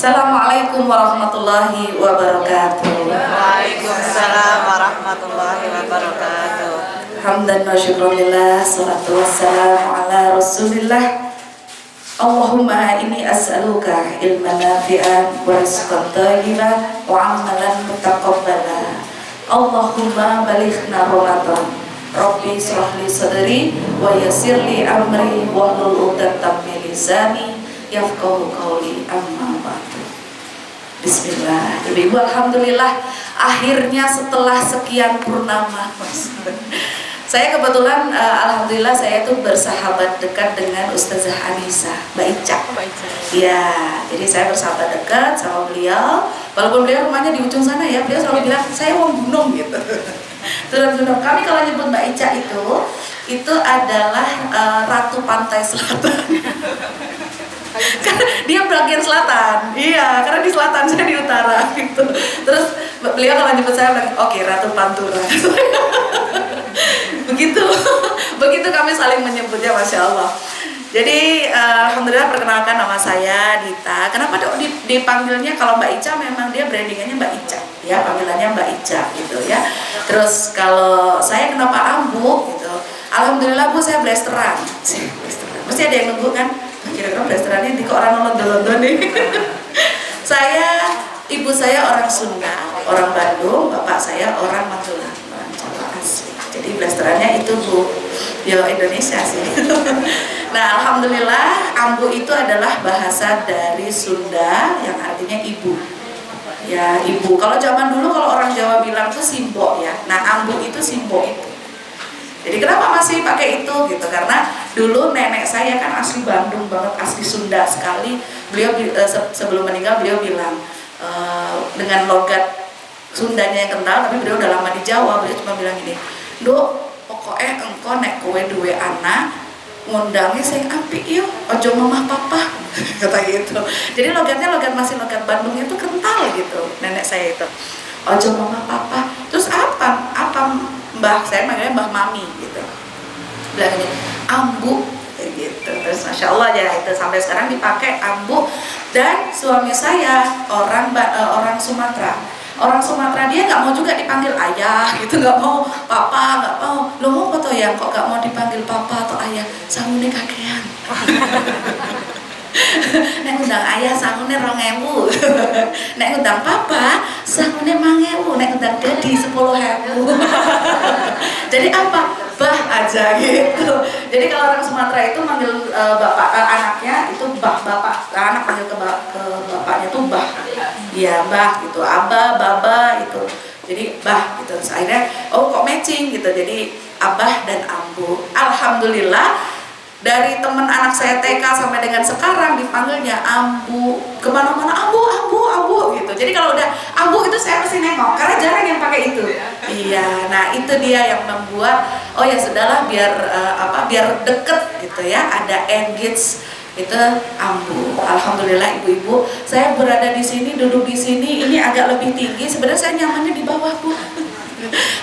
Assalamualaikum warahmatullahi wabarakatuh. Waalaikumsalam warahmatullahi wabarakatuh. Hamdan wa syukurillah, salatu wassalamu ala rasulillah. Allahumma inni as'aluka ilman nafi'an wa rizqan thayyiban wa amalan mutaqabbala. Allahumma balighna Ramadan. Rabbi shrah li sadri wa yassir li amri wahlul 'uqdatam min lisani yafqahu qawli, amma ba'du. Bismillah. Ibu-ibu, alhamdulillah akhirnya setelah sekian purnama saya kebetulan alhamdulillah saya tuh bersahabat dekat dengan Ustazah Anissa, Mbak Ica. Ya, jadi saya bersahabat dekat sama beliau. Walaupun beliau rumahnya di ujung sana ya, beliau selalu bilang saya mau gunung gitu. Terus kami kalau nyebut Mbak Ica itu adalah ratu pantai selatan. Karena dia bagian selatan, iya, karena di selatan, saya di utara gitu. Terus beliau kalau nyebut saya bilang, oke, Ratu Pantura. begitu kami saling menyebutnya, masya Allah. Jadi alhamdulillah perkenalkan, nama saya Dita. Kenapa dipanggilnya kalau Mbak Ica, memang dia brandingannya Mbak Ica, ya, panggilannya Mbak Ica gitu ya. Terus kalau saya kenapa Ambu gitu, alhamdulillah Bu, saya blasteran. Mesti ada yang nunggu kan? Kira-kira blasterannya di orang London nih. Ibu saya orang Sunda, orang Bandung, bapak saya orang Magelang, orang Jawa asli. Jadi blasterannya itu Bu, ya Indonesia sih. Nah, alhamdulillah Ambu itu adalah bahasa dari Sunda yang artinya ibu. Ya, ibu. Kalau zaman dulu kalau orang Jawa bilang tuh simbo ya. Nah, Ambu itu simbo itu. Jadi kenapa masih pakai itu gitu? Karena dulu nenek saya kan asli Bandung banget, asli Sunda sekali. Beliau sebelum meninggal beliau bilang dengan logat Sundanya yang kental, tapi beliau udah lama di Jawa. Beliau cuma bilang gini, "Dok, pokoknya engko nek kowe duwe anak ngundangnya sing apik yo, ojo mamah papa." Kata gitu. Jadi logatnya masih logat Bandung itu kental gitu. Nenek saya itu, "Ojo mamah papa." Terus apa Mbah, saya manggilnya Mbah Mami gitu. Bilang ini, Ambu gitu. Terus masya Allah ya, itu sampai sekarang dipakai Ambu. Dan suami saya orang Sumatera. Orang Sumatera, dia nggak mau juga dipanggil ayah gitu, nggak mau papa, nggak mau. Lo mau foto ya, kok nggak mau dipanggil papa atau ayah? Sangune kakean. Nek undang ayah sangune 2.000. Nek undang papa sangune 5.000. Nek undang dedi 10.000. Jadi apa? Bah aja gitu. Jadi kalau orang Sumatera itu manggil anaknya itu bah, bapak. Anak panggil ke bapaknya itu bah. Iya, bah gitu. Abah, baba itu. Jadi bah gitu. Terus akhirnya kok matching gitu. Jadi abah dan ambu. Alhamdulillah dari teman anak saya TK sampai dengan sekarang dipanggilnya Ambu, kemana-mana Ambu gitu. Jadi kalau udah Ambu itu saya mesti nengok, karena jarang yang pakai itu. Iya, nah itu dia yang membuat ya sudahlah biar deket gitu ya, ada engage itu Ambu. Alhamdulillah ibu-ibu, saya berada di sini, duduk di sini, ini agak lebih tinggi. Sebenarnya saya nyamannya di bawah Bu.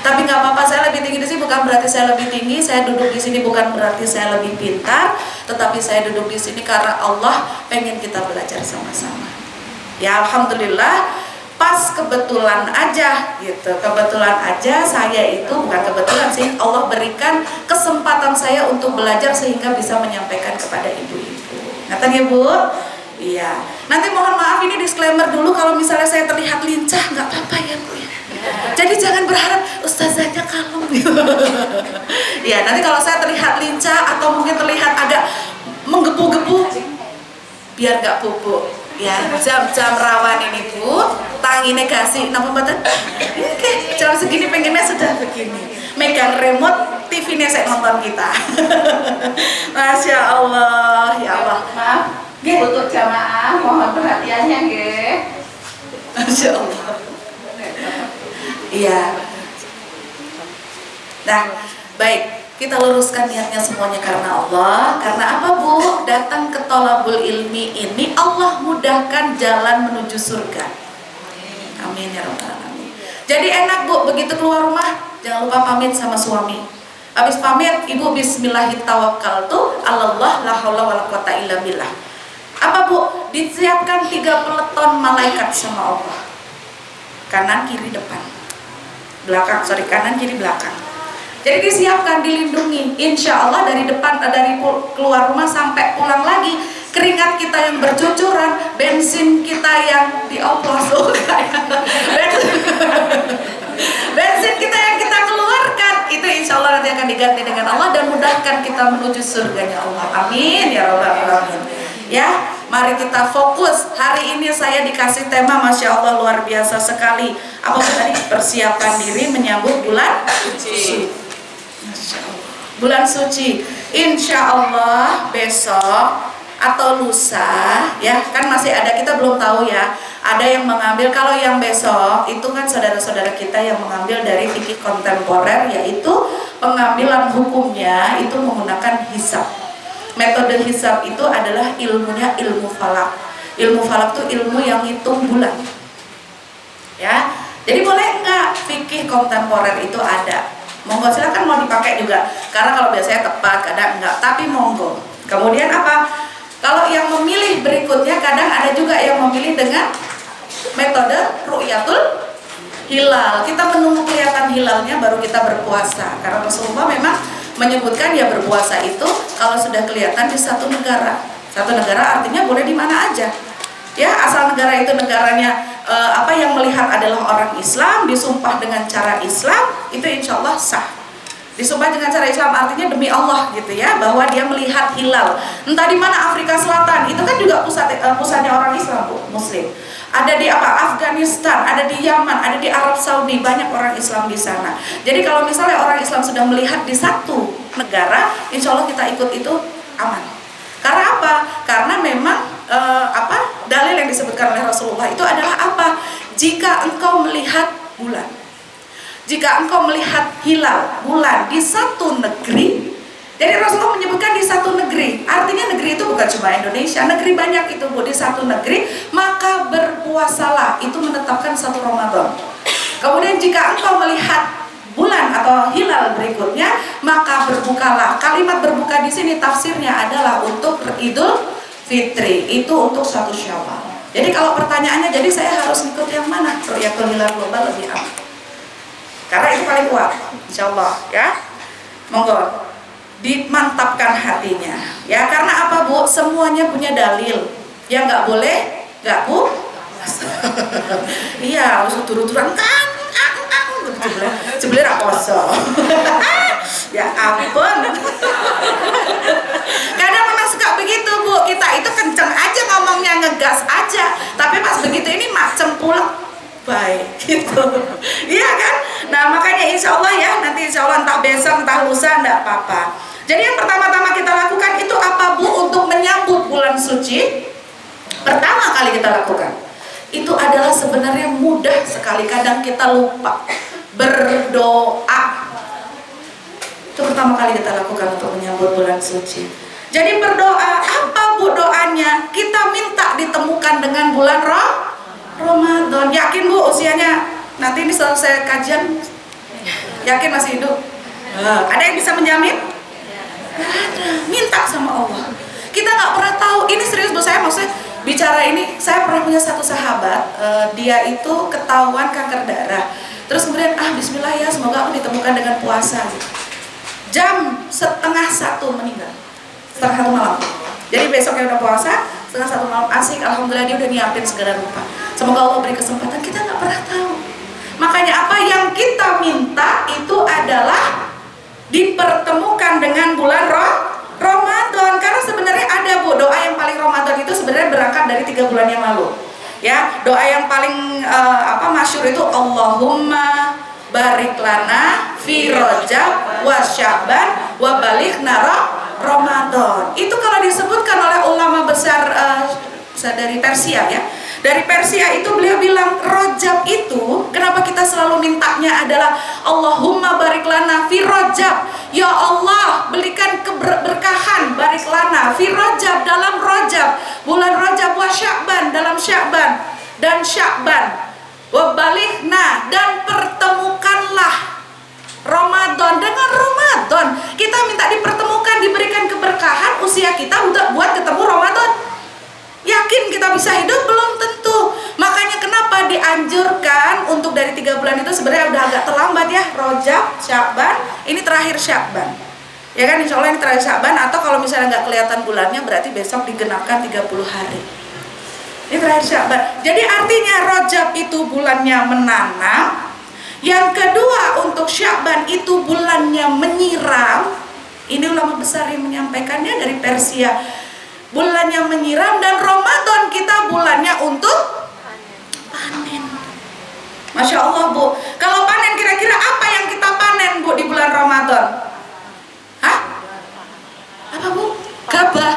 Tapi nggak apa-apa, saya lebih tinggi di sini bukan berarti saya lebih tinggi, saya duduk di sini bukan berarti saya lebih pintar, tetapi saya duduk di sini karena Allah pengen kita belajar sama-sama. Ya alhamdulillah, pas kebetulan aja gitu, kebetulan aja saya itu bukan kebetulan sih, Allah berikan kesempatan saya untuk belajar sehingga bisa menyampaikan kepada ibu-ibu. Ngatain ya Bu? Iya. Nanti mohon maaf ini disclaimer dulu, kalau misalnya saya terlihat lincah nggak apa-apa ya Bu ya. Jadi jangan berharap ustazahnya kalem gitu. Ya, nanti kalau saya terlihat lincah atau mungkin terlihat agak menggebu-gebu, biar gak pupuk. Ya, jam-jam rawan ini Bu, tangi negasi, nampak badan? Oke, jam segini pengennya sudah begini. Megang remote, TV-nya saya nonton kita. Masya Allah, ya Allah. Maaf, untuk jamaah mohon perhatiannya nggih. Masya Allah. Iya. Nah, baik, kita luruskan niatnya semuanya karena Allah. Karena apa Bu? Datang ke Thalabul Ilmi ini Allah mudahkan jalan menuju surga. Amin ya rabbal alamin. Jadi enak Bu, begitu keluar rumah jangan lupa pamit sama suami. Habis pamit, Ibu bismillahirrahmanirrahim, tawakkaltu 'alallah la haula wala quwata illa billah. Apa Bu? Disiapkan 3 peleton malaikat sama Allah. Kanan, kiri, depan. Belakang, kanan, kiri, belakang. Jadi disiapkan, dilindungi. Insya Allah dari depan, dari keluar rumah sampai pulang lagi, keringat kita yang bercucuran, bensin kita yang dioplos, bensin kita yang kita keluarkan, itu insya Allah nanti akan diganti dengan Allah dan mudahkan kita menuju surganya Allah. Amin ya rabbal alamin. Ya, mari kita fokus. Hari ini saya dikasih tema, masya Allah luar biasa sekali. Apa tadi? Persiapan diri menyambut bulan suci. Bulan suci. Insya Allah besok atau lusa, ya kan masih ada, kita belum tahu ya. Ada yang mengambil, kalau yang besok itu kan saudara-saudara kita yang mengambil dari fikih kontemporer, yaitu pengambilan hukumnya itu menggunakan hisab. Metode hisab itu adalah ilmunya ilmu falak. Ilmu falak itu ilmu yang hitung bulan. Ya, jadi boleh enggak fikih kontemporer itu ada? Monggo silakan, mau dipakai juga. Karena kalau biasanya tepat, kadang enggak. Tapi monggo. Kemudian apa? Kalau yang memilih berikutnya, kadang ada juga yang memilih dengan metode ru'yatul hilal. Kita menunggu kelihatan hilalnya baru kita berpuasa. Karena Rasulullah memang menyebutkan ya berpuasa itu kalau sudah kelihatan di satu negara. Satu negara artinya boleh di mana aja. Ya, asal negara itu negaranya yang melihat adalah orang Islam, disumpah dengan cara Islam, itu insya Allah sah. Disumpah dengan cara Islam artinya demi Allah gitu ya, bahwa dia melihat hilal. Entah di mana, Afrika Selatan, itu kan juga pusatnya orang Islam, Bu, Muslim. Ada di Afghanistan, ada di Yaman, ada di Arab Saudi, banyak orang Islam di sana. Jadi kalau misalnya orang Islam sudah melihat di satu negara, insya Allah kita ikut itu aman. Karena apa? Karena memang dalil yang disebutkan oleh Rasulullah itu adalah apa? Jika engkau melihat bulan, jika engkau melihat hilal bulan di satu negeri. Jadi Rasulullah menyebutkan di satu negeri, artinya negeri itu bukan cuma Indonesia, negeri banyak itu Bu, di satu negeri, maka berpuasalah, itu menetapkan 1 Ramadan. Kemudian jika engkau melihat bulan atau hilal berikutnya, maka berbukalah. Kalimat berbuka di sini tafsirnya adalah untuk Idul Fitri, itu untuk 1 Syawal. Jadi kalau pertanyaannya, jadi saya harus ikut yang mana? Ru'yatul hilal global lebih aman. Karena itu paling kuat, insya Allah ya. Monggo dimantapkan hatinya ya, karena apa Bu? Semuanya punya dalil. Yang nggak boleh, nggak Bu? Iya, harus turun-turunan kan? Sebelah raposo. Ya ampun. Kadang memang suka begitu Bu. Kita itu kenceng aja ngomongnya, ngegas aja. Tapi pas begitu ini macem pulang baik gitu. Iya kan? Nah makanya insya Allah ya, nanti insya Allah entah besok entah lusa enggak apa-apa. Jadi yang pertama-tama kita lakukan itu apa Bu untuk menyambut bulan suci? Pertama kali kita lakukan itu adalah sebenarnya mudah sekali, kadang kita lupa. Berdoa. Itu pertama kali kita lakukan untuk menyambut bulan suci. Jadi berdoa, apa Bu doanya? Kita minta ditemukan dengan bulan Ramadan. Yakin Bu usianya nanti ini selesai kajian? Yakin masih hidup? Ada yang bisa menjamin? Minta sama Allah. Kita nggak pernah tahu. Ini serius Bu, saya maksudnya bicara ini. Saya pernah punya satu sahabat, dia itu ketahuan kanker darah. Terus kemudian bismillah ya, semoga aku ditemukan dengan puasa. Jam 12:30 meninggal, 12:30 malam. Jadi besoknya udah puasa, 12:30 malam asik. Alhamdulillah dia udah nyiapin segala rupa. Semoga Allah beri kesempatan. Kita nggak pernah tahu. Makanya apa yang kita minta itu adalah dipertemukan dengan bulan Ramadan. Karena sebenarnya ada Bu, doa yang paling Ramadan itu sebenarnya berangkat dari 3 bulan yang lalu. Ya, doa yang paling masyhur itu Allahumma barik lana fi Rajab wa Sya'ban wa balighna Ramadan. Itu kalau disebutkan oleh ulama besar dari Persia ya. Dari Persia itu beliau bilang Rajab itu, kenapa kita selalu mintanya adalah Allahumma barik lana fi Rajab. Ya Allah, berikan keberkahan barik lana fi Rajab, dalam Rajab, bulan Rajab, wa Sya'ban, dalam Sya'ban, dan Sya'ban, wa balighna, dan pertemukanlah Ramadan dengan Ramadan. Kita minta dipertemukan, diberikan keberkahan usia kita buat ketemu Ramadan. yakin kita bisa hidup? Belum tentu. Makanya kenapa dianjurkan untuk dari 3 bulan itu sebenarnya udah agak terlambat ya. Rajab, Sya'ban, ini terakhir Sya'ban. Ya kan, insya Allah ini terakhir Sya'ban. Atau kalau misalnya nggak kelihatan bulannya berarti besok digenapkan 30 hari. Ini terakhir Sya'ban. Jadi artinya Rajab itu bulannya menanam. Yang kedua untuk Sya'ban itu bulannya menyiram. Ini ulama besar yang menyampaikannya dari Persia. Bulannya menyiram, dan Ramadan kita bulannya untuk panen. Masya Allah Bu. Kalau panen kira-kira apa yang kita panen Bu di bulan Ramadan? Hah? Apa Bu? Gabah.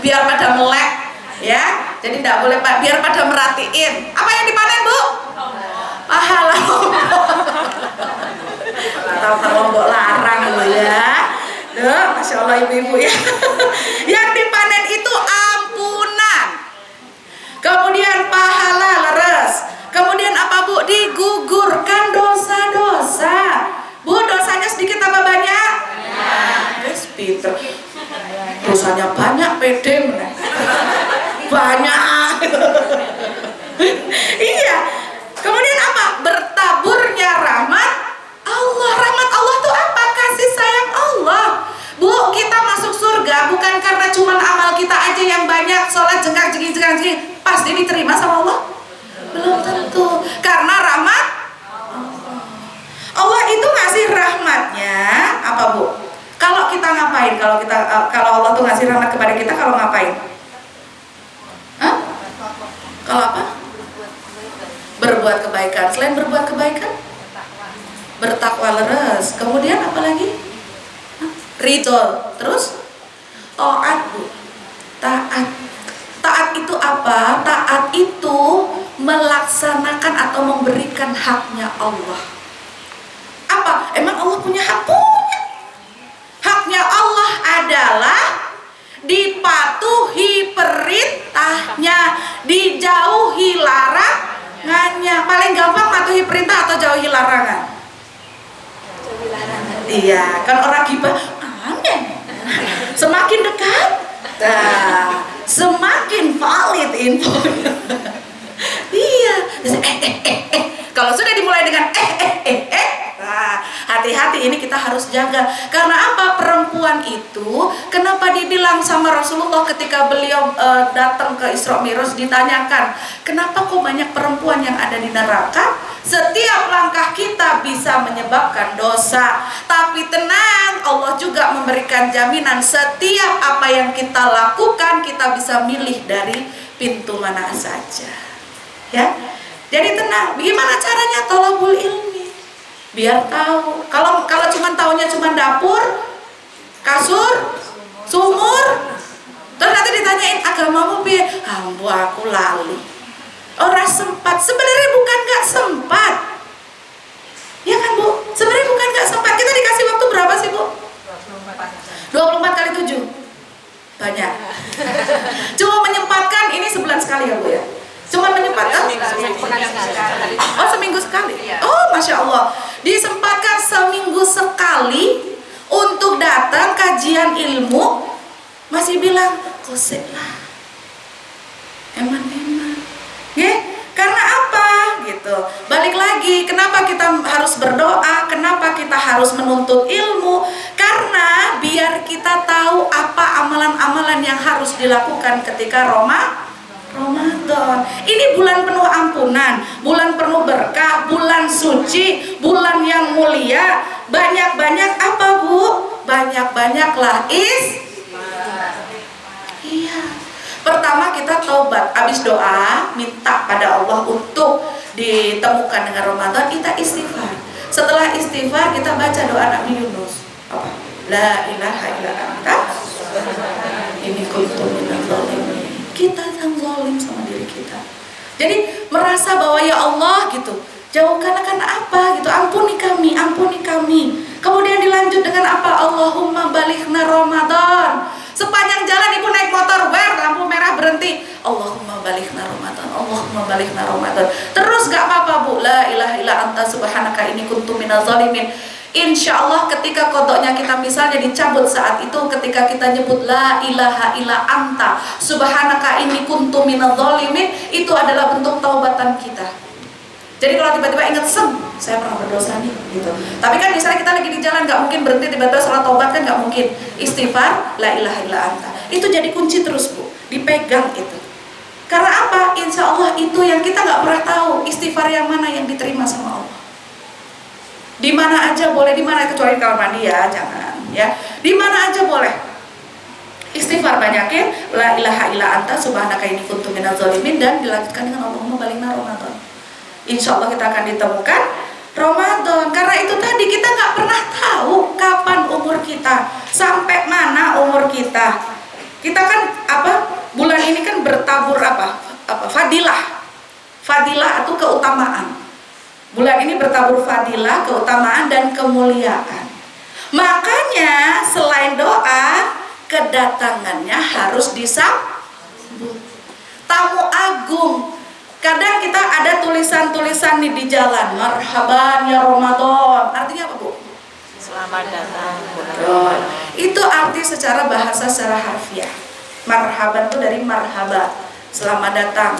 Biar pada melek ya. Jadi tidak boleh Pak, biar pada merhatiin. Apa yang dipanen Bu? Pahala. Tahu-tahu lombok larang loh ya. Duh, Masya Allah ibu-ibu ya. Yang dipanen itu ampunan. Kemudian pahala leres. Kemudian apa Bu? Digugurkan dosa-dosa. Bu, dosanya sedikit apa banyak? Yes, Peter. Dosanya banyak, pede banyak. Iya. Kemudian apa? Bertaburnya rahmat Allah. Rahmat Allah itu apa? Kasih sayang Allah. Bu, kita masuk surga bukan karena cuma amal kita aja yang banyak, sholat jengkak-jengking pasti diterima sama Allah? Belum tentu. Karena rahmat Allah itu ngasih rahmatnya apa Bu? Kalau kita ngapain? Kalau Allah tuh ngasih rahmat kepada kita, kalau ngapain? Hah? Kalau apa? Berbuat kebaikan. Selain berbuat kebaikan, bertakwa leres. Kemudian apa lagi? Ridho. Terus taat Bu. Taat itu apa? Taat itu melaksanakan atau memberikan haknya Allah. Apa? Emang Allah punya hak? Punya. Haknya Allah adalah dipatuhi perintahnya, dijauhi larangannya. Paling gampang patuhi perintah atau jauhi larangan? Iya, kan orang gibah aneh. Semakin dekat, semakin valid info. Iya. Kalau sudah dimulai dengan nah, hati-hati, ini kita harus jaga. Karena apa? Perempuan itu kenapa dibilang sama Rasulullah ketika beliau datang ke Isra Mi'raj, ditanyakan, kenapa kok banyak perempuan yang ada di neraka? Setiap langkah kita bisa menyebabkan dosa. Tapi tenang, Allah juga memberikan jaminan setiap apa yang kita lakukan kita bisa milih dari pintu mana saja. Ya. Jadi tenang. Gimana caranya? Thalabul ilmi. Biar tahu. Kalau cuma taunya cuma dapur, kasur, sumur, terus nanti ditanyain agamamu piye? Ambu aku lali. Ora sempat. Sebenarnya bukan nggak sempat. Ya kan Bu? Sebenarnya bukan nggak sempat. Kita dikasih waktu berapa sih Bu? 24 kali 7. Banyak. Cuma menyempatkan ini sebulan sekali ya Bu ya. Cuma menyempatkan seminggu sekali. Oh, Masya Allah. Disempatkan seminggu sekali untuk datang kajian ilmu, masih bilang kosek lah. Eman. Ya, karena apa? Gitu. Balik lagi, kenapa kita harus berdoa? Kenapa kita harus menuntut ilmu? Karena biar kita tahu apa amalan-amalan yang harus dilakukan ketika Ramadan. Ini bulan penuh ampunan, bulan penuh berkah, bulan suci, bulan yang mulia. Banyak-banyak apa Bu? Banyak-banyaklah iya. Pertama kita taubat, habis doa minta pada Allah untuk ditemukan dengan Ramadan, kita istighfar. Setelah istighfar kita baca doa Nabi Yunus. Apa? La ilaha illa anta inni kuntu minadz zalimin. Kita yang zalim sama diri kita. Jadi merasa bahwa ya Allah gitu, jauhkan akan apa gitu, ampuni kami. Kemudian dilanjut dengan apa? Allahumma balighna Ramadan. Sepanjang jalan ibu naik motor, lampu merah berhenti. Allahumma balighna Ramadan. Terus gak apa-apa Bu, la ilaha illa anta subhanaka inni kuntu minadz zalimin. Insya Allah ketika kodoknya kita misalnya dicabut saat itu, ketika kita nyebut la ilaha illa anta subhanaka inni kuntu minadz dzalimin, itu adalah bentuk taubatan kita. Jadi kalau tiba-tiba ingat, saya pernah berdosa nih gitu. Tapi kan misalnya kita lagi di jalan, nggak mungkin berhenti tiba-tiba sholat taubat, kan nggak mungkin. Istighfar la ilaha illa anta, itu jadi kunci terus Bu, dipegang itu. Karena apa? Insya Allah itu yang kita nggak pernah tahu, istighfar yang mana yang diterima sama Allah. Di mana aja boleh, di mana kecuali kamar mandi ya, jangan ya. Di mana aja boleh. Istighfar banyakin, la ilaha illa anta subhanaka inni kuntu minadz dzalimin, dan dilanjutkan dengan Allahumma baligna Ramadan. Insya Allah kita akan ditemukan Ramadan. Karena itu tadi kita nggak pernah tahu kapan umur kita, sampai mana umur kita. Kita kan bulan ini kan bertabur fadilah atau keutamaan. Bulan ini bertabur fadilah, keutamaan, dan kemuliaan. Makanya selain doa, kedatangannya harus disambut. Tamu agung. Kadang kita ada tulisan-tulisan nih di jalan, marhaban ya Ramadan. Artinya apa Bu? Selamat datang bulan Oh, Ramadan. itu arti secara bahasa secara harfiah. Marhaban itu dari marhaba, selamat datang.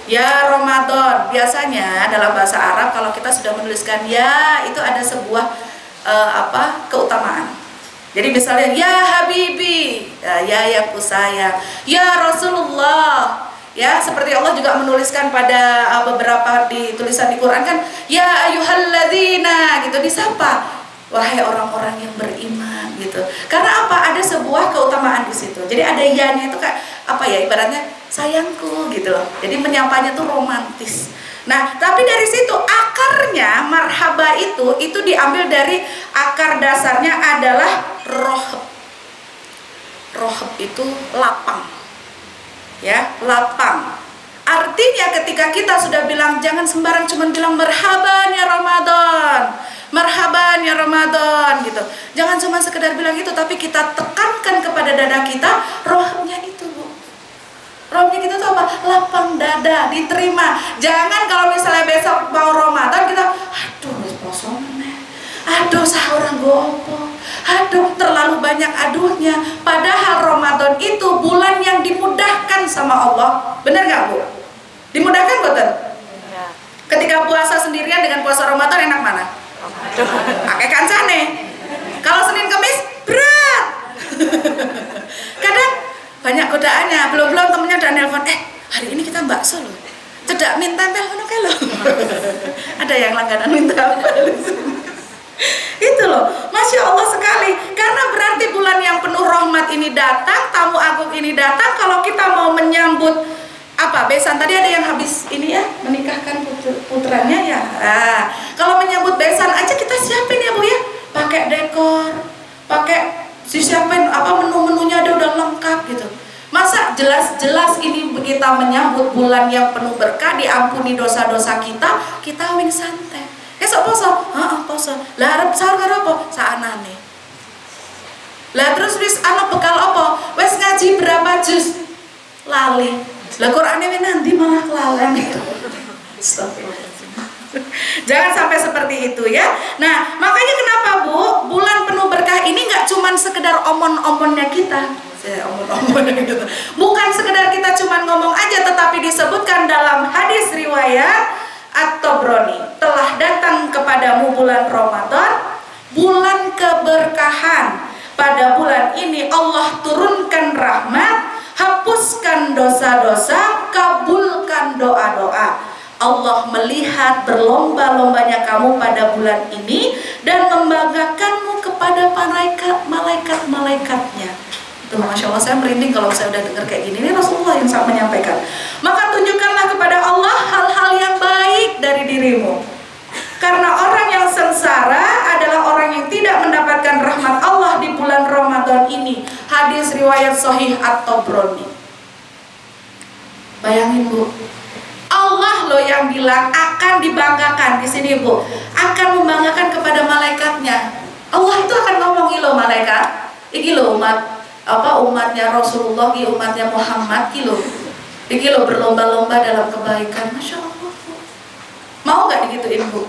Ya Ramadan, biasanya dalam bahasa Arab kalau kita sudah menuliskan ya, itu ada sebuah keutamaan. Jadi misalnya ya Habibi, ya yang ku sayang, ya Rasulullah. Ya, seperti Allah juga menuliskan pada beberapa di tulisan di Quran kan, ya ayyuhalladzina gitu, disapa wahai orang-orang yang beriman gitu. Karena apa? Ada sebuah keutamaan di situ. Jadi ada ya-nya itu kayak ibaratnya sayangku gitu loh. Jadi menyapanya tuh romantis. Nah, tapi dari situ akarnya marhaba itu diambil dari akar dasarnya adalah rohab. Rohab itu lapang. Ya, lapang. Artinya ketika kita sudah bilang, jangan sembarang cuma bilang marhaban ya Ramadan, marhaban ya Ramadan gitu. Jangan cuma sekedar bilang itu, tapi kita tekankan kepada dada kita rohnya itu Bu. Rohnya kita tuh apa? Lapang dada, diterima. Jangan kalau misalnya besok mau Ramadan kita, aduh posone, aduh sahuran gopo, aduh terlalu banyak aduhnya. Padahal Ramadan itu bulan yang dimudahkan sama Allah. Benar nggak Bu? Dimudahkan betul? Ya. Ketika puasa sendirian dengan puasa Ramadan enak mana? Pakai kancane. Kalau Senin Kamis berat. Kadang banyak godaannya. Belum temennya udah nelpon, hari ini kita bakso loh. Cedak minta tempel kono kae lho. Ada yang langganan minta tempel. Itu loh, Masya Allah sekali. Karena berarti bulan yang penuh rahmat ini datang, tamu agung ini datang. Kalau kita mau menyambut besan, tadi ada yang habis ini ya, menikahkan putranya ya. Nah, kalau menyambut besan aja kita siapin ya Bu ya, pakai dekor, pakai siapin menu-menunya ada udah lengkap gitu. Masa jelas-jelas ini kita menyambut bulan yang penuh berkah, diampuni dosa-dosa kita wing santai. Esok poso, poso. Lah arep sahur karo apa? Saanane. Lah terus wis ana bekal apa? Wis ngaji berapa juz? Lali. Lah Qur'ane nanti malah kelalen. Jangan sampai seperti itu ya. Nah, makanya kenapa Bu, bulan penuh berkah ini nggak cuman sekedar omon-omonnya kita. Bukan sekedar kita cuman ngomong aja, tetapi disebutkan dalam hadis riwayat At-Tabrani, telah datang kepadamu bulan Ramadan, bulan keberkahan. Pada bulan ini Allah turunkan rahmat, hapuskan dosa-dosa, kabulkan doa-doa. Allah melihat berlomba-lombanya kamu pada bulan ini dan membanggakanmu kepada malaikat-malaikatnya. Tuh, Masya Allah, saya merinding kalau saya udah dengar kayak gini. Ini Rasulullah yang sangat menyampaikan. Maka tunjukkanlah kepada Allah hal-hal yang baik dari dirimu. Karena orang yang sengsara adalah orang yang tidak mendapatkan rahmat Allah di bulan Ramadan ini. Hadis riwayat Sahih At-Tabrani. Bayangin Bu, Allah loh yang bilang akan dibanggakan di sini Bu, akan membanggakan kepada malaikatnya. Allah itu akan ngomongi loh malaikat, iki loh umatnya Rasulullah, umatnya Muhammad iki loh berlomba-lomba dalam kebaikan. Masya Allah Bu. Mau nggak digituin Bu?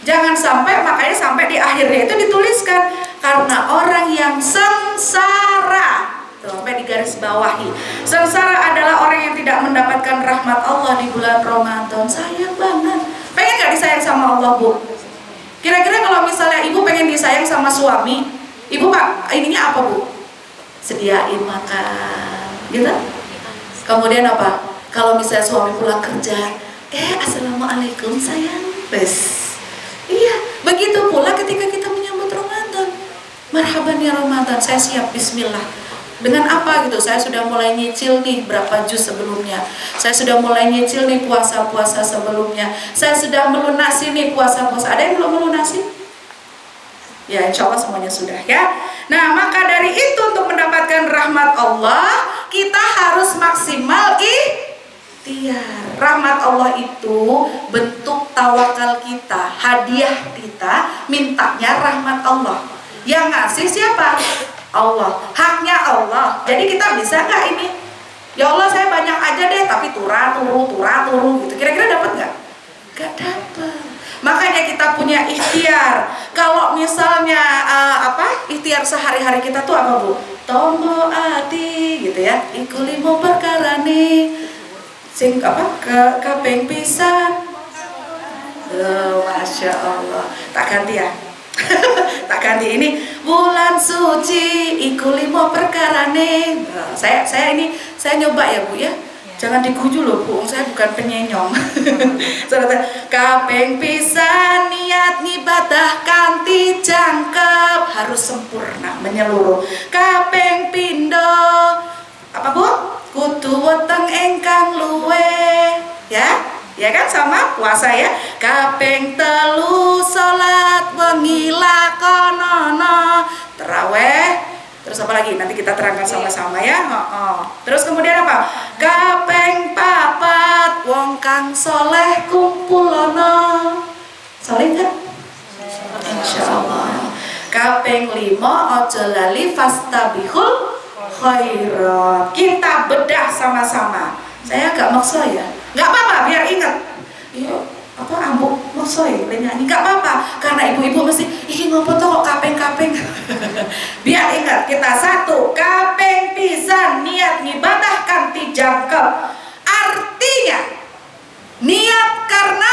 Jangan makanya sampai di akhirnya itu dituliskan karena orang yang sengsara. Tuh, sampai di garis bawahi. Sengsara adalah orang yang tidak mendapatkan rahmat Allah di bulan Ramadan. Sayang banget. Pengen gak disayang sama Allah, Bu? Kira-kira kalau misalnya ibu pengen disayang sama suami, ibu pak ininya apa, Bu? Sediain makan, gitu. Kemudian apa? Kalau misalnya suami pulang kerja, assalamualaikum sayang, iya. Begitu pula ketika kita menyambut Ramadan. Marhaban ya Ramadan, saya siap, bismillah. Dengan apa gitu? Saya sudah mulai nyicil nih berapa juz sebelumnya. Saya sudah mulai nyicil nih puasa-puasa sebelumnya. Saya sudah melunasi nih puasa-puasa. Ada yang belum melunasi? Ya, insya Allah semuanya sudah ya. Nah, maka dari itu untuk mendapatkan rahmat Allah, kita harus maksimal ikhtiar. Rahmat Allah itu bentuk tawakal kita, hadiah kita, mintanya rahmat Allah. Yang ngasih siapa? Allah, haknya Allah. Jadi kita bisa nggak ini? Ya Allah, saya banyak aja deh, tapi turu gitu. Kira-kira dapat nggak? Nggak dapat. Makanya kita punya ikhtiar. Kalau misalnya ikhtiar sehari-hari kita tuh apa, Bu? Tombo ati gitu ya. Iku limo perkara nih. Sing ke kaping pisan. Masya Allah. Tak ganti ya. Tak ganti ini bulan suci iku limo perkarane. Saya nyoba ya, Bu ya. Jangan diguju loh, Bu. Saya bukan penyenyong. Kaping pisan niat ngibadah kanthi jangkep harus sempurna menyeluruh. Kaping pindo apa, Bu? Kudu weteng ingkang luwe ya. Ya kan sama puasa ya. Kaping telu salat wengi lakonono taraweh. Terus apa lagi? Nanti kita terangkan sama-sama ya. Terus kemudian apa? Kaping papat wong kang soleh kumpulono. Soleh kan? Insyaallah. Kaping 5 ojo lali fastabihul khairat. Kita bedah sama-sama. Saya agak maksa ya. Nggak apa-apa, biar ingat. Iya, ambuk maksoy, nyanyi nggak apa-apa. Karena ibu-ibu mesti, ngopo toh kok kaping-kaping. Biar ingat, kita satu, kaping pisan niat ngibadah kanthi jangkep. Artinya niat karena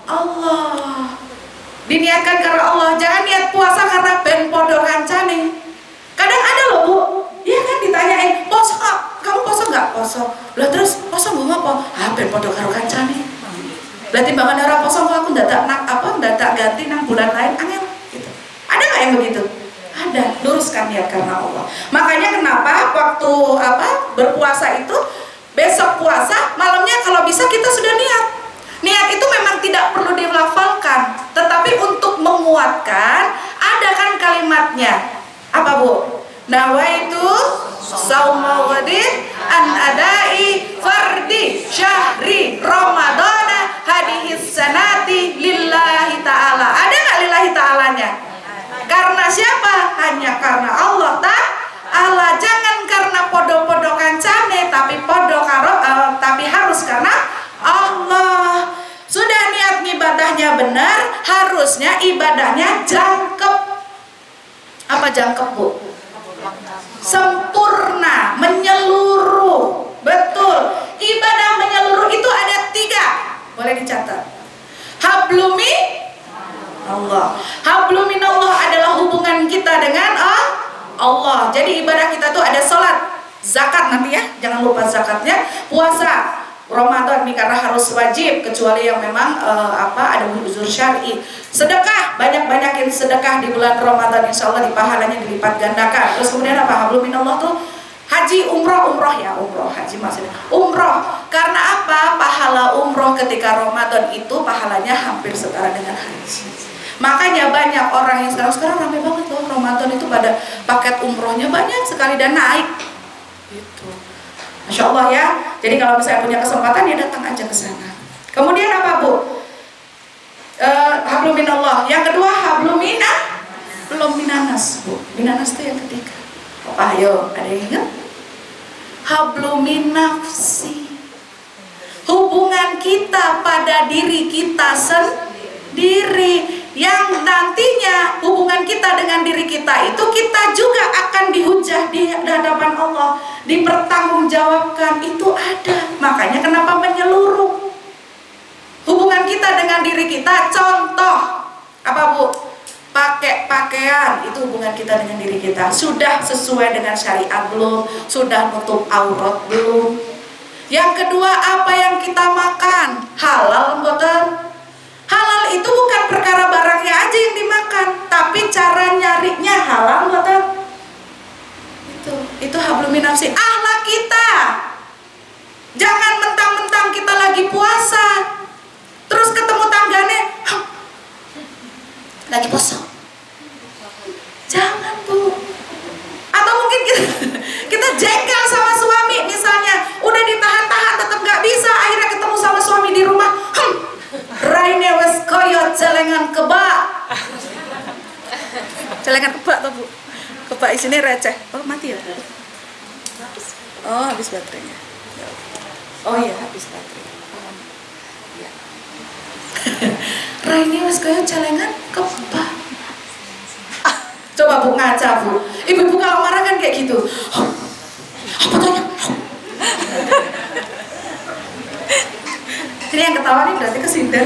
Allah. Diniatkan karena Allah, jangan niat puasa karena ben podo kancane. Kadang ada loh, Bu. Iya kan ditanyain, poso kamu poso nggak? Poso. Lah terus poso gue apa? Ben podo karo kancane. Lah timbangan ora poso aku dadak ganti nang bulan lain angel gitu. Ada nggak yang begitu? Ada. Luruskan niat karena Allah. Makanya kenapa waktu berpuasa itu besok puasa malamnya kalau bisa kita sudah niat. Niat itu memang tidak perlu dilafalkan, tetapi untuk menguatkan ada kan kalimatnya. Apa, Bu? Nawaitu sauma ghadin an adai fardi syahri ramadana hadihis sanati lillahi ta'ala. Ada nggak lillahi ta'alanya? Karena siapa? Hanya karena Allah ta'ala. Jangan karena podo-podo kancane, tapi tapi harus karena Allah. Sudah niat ibadahnya benar, harusnya ibadahnya jangkep. Apa jangkep, Bu? Sempurna, menyeluruh. Betul. Ibadah menyeluruh itu ada 3. Boleh dicatat. Hablumi Allah. Hablumin Allah adalah hubungan kita dengan Allah. Jadi ibadah kita tuh ada sholat, zakat nanti ya, jangan lupa zakatnya, puasa, Ramadan ini karena harus wajib kecuali yang memang ada uzur syar'i. Sedekah, banyak-banyakin sedekah di bulan Ramadan, insya Allah pahalanya dilipat gandakan. Terus kemudian apa? Hablum minallah tuh haji, umroh ya, haji maksudnya umroh. Karena apa? Pahala umroh ketika Ramadan itu pahalanya hampir setara dengan haji. Makanya banyak orang yang sekarang ramai banget loh, Ramadan itu pada paket umrohnya banyak sekali dan naik gitu. Masya Allah ya. Jadi kalau misalnya punya kesempatan ya datang aja ke sana. Kemudian apa, Bu? Hablum minallah. Yang kedua hablum belum minanas, Bu. Minanas itu yang ketiga. Ayo, ada yang ingat? Hablum nafsi. Hubungan kita pada diri kita sendiri. kita dengan diri kita itu, kita juga akan dihujah di hadapan Allah, dipertanggungjawabkan. Itu ada. Makanya kenapa menyeluruh hubungan kita dengan diri kita. Contoh apa Bu? Pakai pakaian, itu hubungan kita dengan diri kita. Sudah sesuai dengan syariat belum? Sudah nutup aurat belum? Yang kedua, apa yang kita makan halal mboten? Halal itu bukan perkara barangnya aja yang dimakan, tapi cara nyarinya halal mboten? Itu hablum minafsi. Akhlak kita, jangan mentang-mentang kita lagi puasa terus ketemu tanggane lagi puasa. Jangan Bu. Atau mungkin kita jengkel sama suami misalnya, udah ditahan-tahan tetap gak bisa, akhirnya ketemu sama suami di rumah, raine wes koyo celengan kebak. Celengan kebak tuh Bu. Kebak isinya receh. Oh mati ya? Oh habis baterainya. Oh iya habis baterai. Ya. Raine wes koyo celengan kebak. Coba Bu ngaca Bu. Ibu-ibu kalau marah kan kayak gitu. Apa tanya? Ini yang ketawa nih berarti kesindir.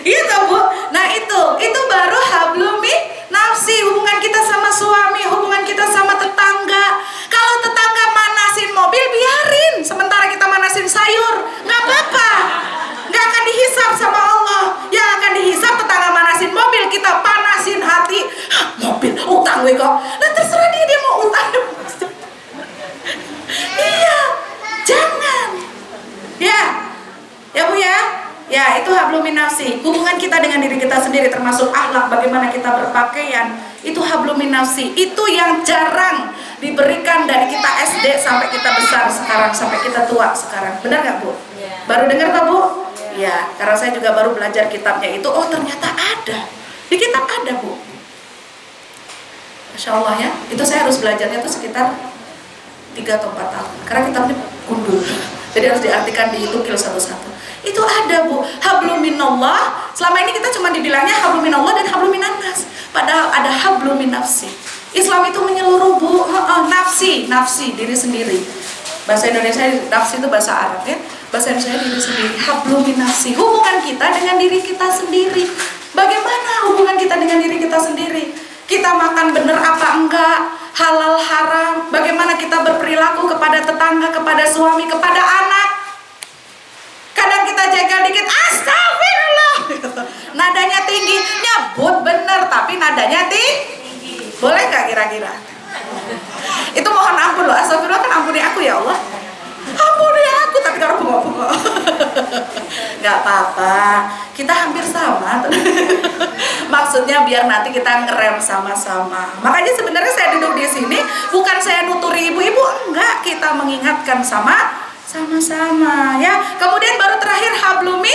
Iya toh Bu. Nah itu baru hablum nafsi, hubungan kita sama suami, hubungan kita sama tetangga. Kalau tetangga manasin mobil biarin, sementara kita manasin sayur, nggak apa-apa. Nggak akan dihisab sama Allah. Yang akan dihisab tetangga manasin mobil, kita panasin hati. Mobil utang gue kok. Nah terserah dia mau utang. Iya, jangan. Ya Bu ya. Ya itu hablum minafsi. Hubungan kita dengan diri kita sendiri, termasuk akhlak, bagaimana kita berpakaian, itu hablum minafsi. Itu yang jarang diberikan dari kita SD sampai kita besar sekarang, sampai kita tua sekarang. Benar nggak Bu? Baru dengar tak Bu? Ya, karena saya juga baru belajar kitabnya itu. Oh ternyata ada. Di kitab ada Bu. Masya Allah ya. Itu saya harus belajarnya tuh sekitar 3 atau 4 tahun. Karena kitabnya gundul. Jadi harus diartikan, ditukil satu-satu. Itu ada Bu. Hablum minallah. Selama ini kita cuma dibilangnya hablum minallah dan hablum minannas. Padahal ada hablum minafsi. Islam itu menyeluruh Bu. Nafsi, diri sendiri. Bahasa Indonesia nafsi itu bahasa Arab ya. Bahasa Indonesia diri sendiri. Hablum minafsi. Hubungan kita dengan diri kita sendiri. Bagaimana hubungan kita dengan diri kita sendiri? Kita makan benar apa enggak? Halal haram? Bagaimana kita berperilaku kepada tetangga, kepada suami, kepada anak? Kadang kita jengkel dikit, astagfirullah. Nadanya tinggi, nyebut bener tapi nadanya tinggi. Boleh nggak kira-kira? Itu mohon ampun loh, astagfirullah kan ampuni aku ya Allah. Ampuni aku, tapi kalau bunga-bunga. Gak apa-apa, kita hampir sama. Maksudnya biar nanti kita ngerem sama-sama. Makanya sebenarnya saya duduk di sini bukan saya nuturi ibu-ibu, enggak, kita mengingatkan sama-sama ya. Kemudian baru terakhir hablumi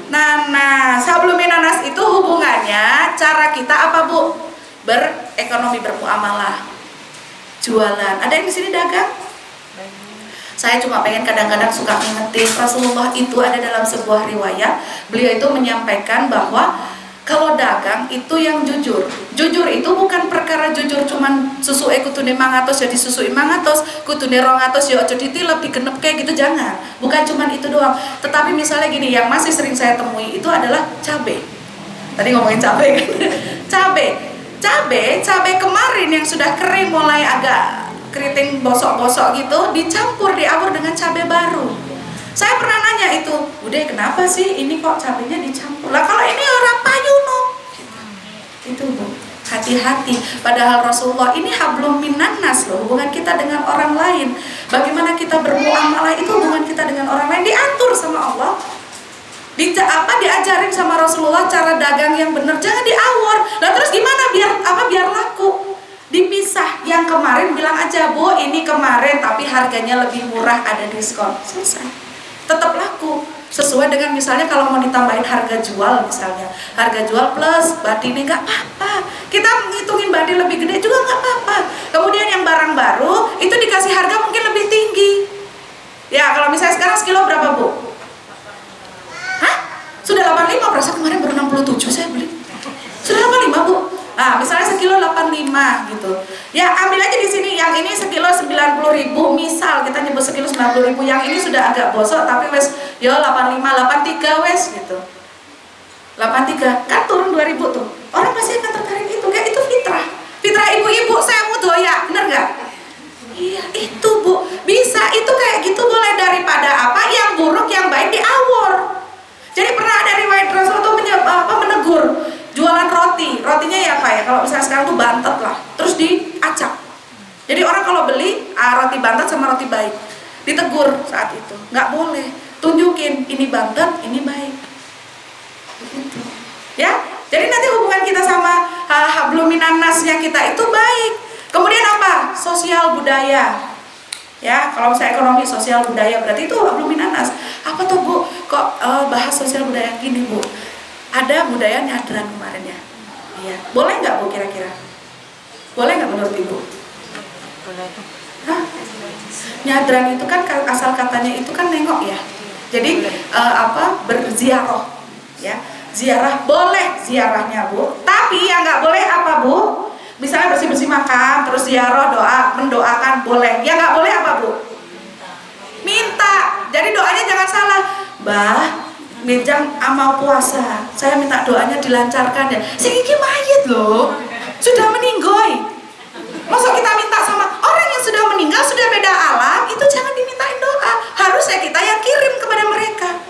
nanas. Hablumi nanas itu hubungannya cara kita apa Bu? Berekonomi, bermuamalah, jualan. Ada yang di sini dagang? Saya cuma pengen kadang-kadang suka ngingetin, Rasulullah itu ada dalam sebuah riwayat, beliau itu menyampaikan bahwa kalau dagang itu yang jujur. Jujur itu bukan perkara jujur cuman susuke kutune 500 jadi susui 500, kutune 200 ya aja ditilep digenep kayak gitu, jangan. Bukan cuman itu doang. Tetapi misalnya gini, yang masih sering saya temui itu adalah cabai. Tadi ngomongin cabai kan. Cabai kemarin yang sudah kering mulai agak keriting bosok-bosok gitu, dicampur diawur dengan cabai baru. Saya pernah nanya itu, Bude kenapa sih ini kok cabainya dicampur? Lah kalau ini orang payuno. Itu Bu, hati-hati. Padahal Rasulullah ini hablum minannas loh, hubungan kita dengan orang lain. Bagaimana kita bermuamalah itu hubungan kita dengan orang lain diatur sama Allah. Diajarin sama Rasulullah cara dagang yang benar, jangan diawur. Lah terus gimana biar laku? Dipisah, yang kemarin bilang aja Bu ini kemarin tapi harganya lebih murah, ada diskon, selesai. Tetap laku sesuai dengan misalnya kalau mau ditambahin harga jual, misalnya harga jual plus batinnya nggak apa-apa, kita ngitungin batin lebih gede juga nggak apa-apa. Kemudian yang barang baru itu dikasih harga mungkin lebih tinggi ya. Kalau misalnya sekarang sekilo berapa Bu? Hah? Sudah 85? 85, perasaan kemarin baru 67 saya beli. Sudah 85 Bu. Nah, misalnya sekilo 85 gitu. Ya ambil aja di sini, yang ini sekilo 90.000, misal kita nyebut sekilo 90.000, yang ini sudah agak bosok tapi wes yo 85, 83 wes gitu. 83 kan turun 2.000 tuh. Orang pasti akan tertarik itu, kayak itu fitrah. Fitrah ibu-ibu, saya mau doya, bener nggak? Iya itu Bu, bisa itu kayak gitu boleh, daripada apa yang buruk yang baik diawur. Jadi pernah ada riwayat Rasul tuh menegur jualan roti, rotinya ya apa ya, kalau misalnya sekarang tuh bantet lah, terus diacak. Jadi orang kalau beli roti bantet sama roti baik, ditegur saat itu, nggak boleh, tunjukin ini bantet, ini baik. Begitu. Ya, jadi nanti hubungan kita sama habluminan nasnya kita itu baik. Kemudian apa? Sosial budaya. Ya, kalau misalnya ekonomi, sosial budaya, berarti itu habluminan nas. Apa tuh Bu? Kok bahas sosial budaya gini Bu? Ada budaya nyadran kemarin ya. Iya. Boleh nggak Bu kira-kira? Boleh nggak menurut Ibu? Boleh. Hah? Nyadran itu kan asal katanya itu kan nengok ya. Jadi berziarah ya. Ziarah boleh ziarahnya Bu. Tapi yang nggak boleh apa Bu? Misalnya bersih-bersih makam, terus ziarah, doa, mendoakan boleh. Yang nggak boleh apa Bu? Minta. Jadi doanya jangan salah. Bah, Bejang amal puasa, saya minta doanya dilancarkan ya. Sing iki mayit loh, sudah meninggoy. Masa kita minta sama orang yang sudah meninggal, sudah beda alam, itu jangan dimintain doa. Harusnya kita yang kirim kepada mereka.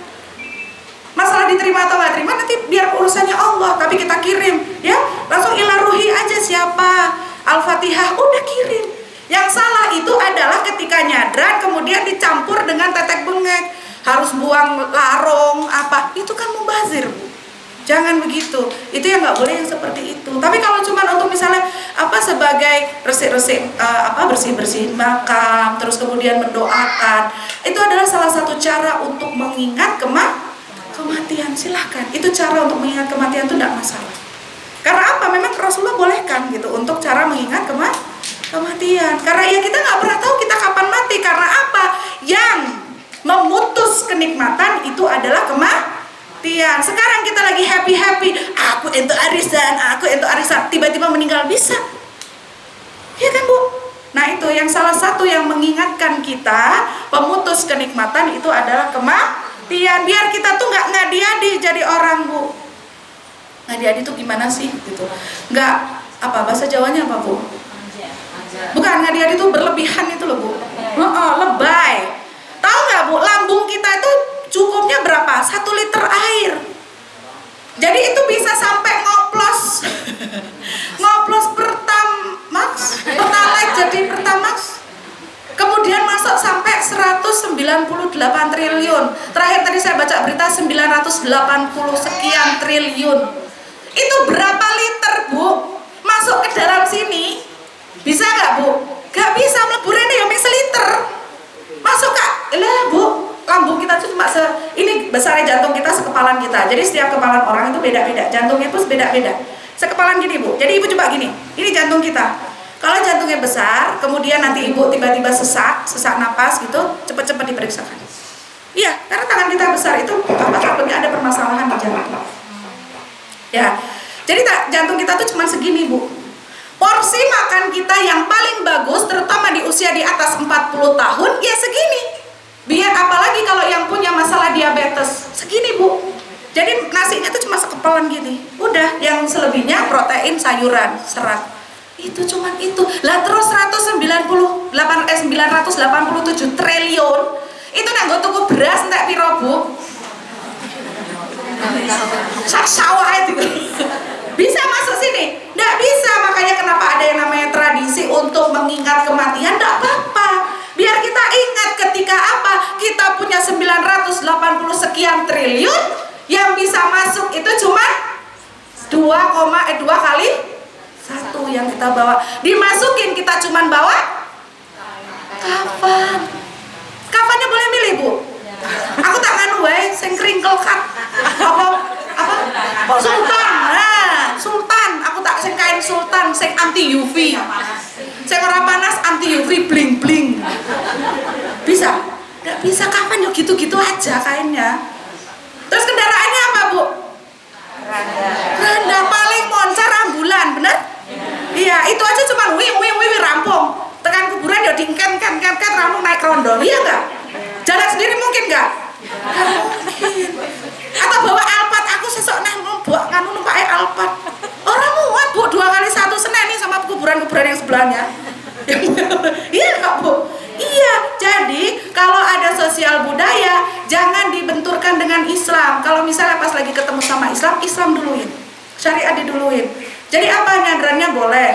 Masalah diterima atau nggak terima nanti biar urusannya Allah, tapi kita kirim ya. Langsung ila ruhi aja siapa, Al-Fatihah udah kirim. Yang salah itu adalah ketika nyadran kemudian dicampur dengan tetek bengek, harus buang larung apa, itu kan mubazir Bu. Jangan begitu, itu yang nggak boleh yang seperti itu. Tapi kalau cuma untuk misalnya sebagai bersih-bersih makam, terus kemudian mendoakan, itu adalah salah satu cara untuk mengingat kematian. Silahkan, itu cara untuk mengingat kematian itu tidak masalah. Karena apa? Memang Rasulullah bolehkan gitu untuk cara mengingat kematian. Karena ya kita nggak pernah tahu kita kapan mati. Karena apa? Yang memutus kenikmatan itu adalah kematian. Sekarang kita lagi happy, aku entuk arisan, tiba-tiba meninggal, bisa ya kan Bu? Nah itu yang salah satu yang mengingatkan kita pemutus kenikmatan itu adalah kematian. Biar kita tuh nggak ngadi-adi jadi orang Bu. Ngadi-adi itu gimana sih gitu? Nggak bahasa Jawanya apa Bu? Bukan, ngadi-adi itu berlebihan itu loh Bu. Lebay. Tahu nggak Bu, lambung kita itu cukupnya berapa? 1 liter air. Jadi itu bisa sampai ngoplos Pertamax, Pertalite jadi Pertamax. Kemudian masuk sampai 198 triliun. Terakhir tadi saya baca berita 980 sekian triliun. Itu berapa liter Bu? Masuk ke dalam sini. Bisa nggak Bu? Nggak bisa, meleburannya ya seliter. Masuk Kak, lah Bu, lambung kita tuh cuma ini besarnya jantung kita sekepalan kita. Jadi setiap kepalan orang itu beda-beda, jantungnya pun beda-beda. Sekepalan gini Bu. Jadi Ibu coba gini, ini jantung kita. Kalau jantungnya besar, kemudian nanti Ibu tiba-tiba sesak napas gitu, cepet-cepet diperiksakan. Iya, karena tangan kita besar itu takutnya ada permasalahan di jantung. Ya, jadi jantung kita tuh cuma segini Bu. Porsi makan kita yang paling bagus, terutama di usia di atas 40 tahun, ya segini. Biar apalagi kalau yang punya masalah diabetes, segini Bu. Jadi nasinya tuh cuma sekepalan gini. Udah, yang selebihnya protein, sayuran, serat. Itu cuman itu. Lah terus 987 triliun. Itu nanggo tuku beras entek piro Bu? Sak sawah itu. Bisa masuk sini? Nggak bisa, makanya kenapa ada yang namanya tradisi untuk mengingat kematian. Nggak apa-apa, biar kita ingat ketika apa? Kita punya 980 sekian triliun, yang bisa masuk itu cuma 2 kali 1 yang kita bawa. Dimasukin kita cuma bawa kafan. Kafannya boleh milih Bu? Aku tak nganu wae, sing crinkle cut. Apa? Sultan. Nah, Sultan. Aku tak sing kain Sultan, sing anti UV. Sing ora panas, anti UV bling bling. Bisa? Nggak bisa, kapan yuk gitu-gitu aja kainnya. Terus kendaraannya apa Bu? Iya, itu aja cuma wing rampung. Tekan kuburan ya dingken kan rampung naik rondo. Iya enggak? Jalan sendiri mungkin enggak? Mungkin. Atau bawa Alphard, aku sesok bawa nganu numpak Alphard. Orang muat Bu 2x1 Senen nih sama kuburan-kuburan yang sebelahnya. Iya enggak Bu? Iya, jadi kalau ada sosial budaya jangan dibenturkan dengan Islam. Kalau misalnya pas lagi ketemu sama Islam duluin, syariat diduluin. Jadi apa nyadrannya boleh,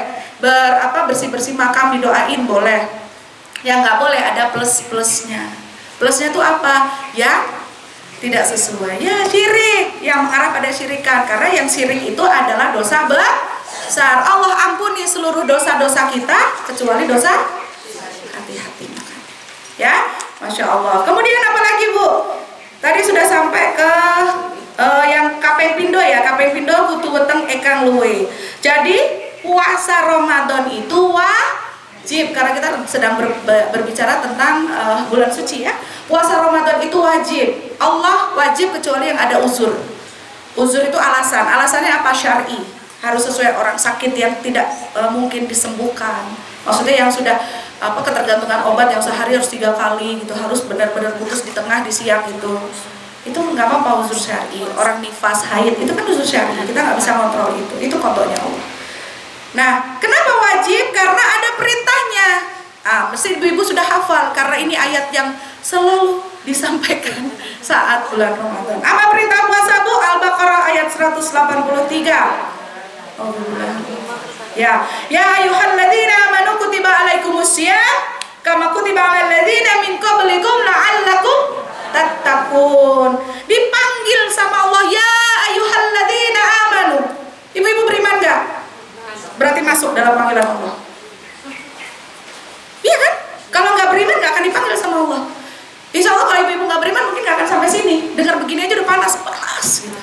bersih-bersih makam didoain boleh. Yang nggak boleh ada plus-plusnya. Plusnya tuh apa? Yang tidak sesuai, ya syirik, yang mengarah pada syirikan. Karena yang syirik itu adalah dosa besar. Allah ampuni seluruh dosa-dosa kita kecuali dosa hati-hati. Ya, Masya Allah. Kemudian apa lagi Bu? Tadi sudah sampai ke yang kapeng pindo ya, kapeng pindo kutu weteng ekang luwe. Jadi puasa Ramadan itu wajib, karena kita sedang berbicara tentang bulan suci ya. Puasa Ramadan itu wajib. Allah wajib kecuali yang ada uzur. Uzur itu alasan. Alasannya apa? Syar'i. Harus sesuai orang sakit yang tidak mungkin disembuhkan. Maksudnya yang sudah ketergantungan obat yang sehari harus 3 kali gitu, harus benar-benar putus di tengah, di siang gitu. Itu nggak apa-apa uzur syar'i. Orang nifas, haid itu kan uzur syar'i. Kita nggak bisa kontrol itu. Itu kontrolnya Allah. Nah, kenapa wajib? Karena ada perintahnya. Mesti ibu-ibu sudah hafal karena ini ayat yang selalu disampaikan saat bulan Ramadan. Apa perintah puasa Bu? Al-Baqarah ayat 183. Ya ayyuhalladzina amanu kutiba alaikumusiyam kama kutiba alal ladzina min qablikum la'allakum tattaqun. Dipanggil sama Allah, ya ayyuhalladzina amanu. Ibu-ibu beriman enggak? Berarti masuk dalam panggilan Allah. Iya kan? Kalau nggak beriman nggak akan dipanggil sama Allah. Insya Allah kalau ibu-ibu nggak beriman mungkin nggak akan sampai sini. Dengar begini aja udah panas gitu.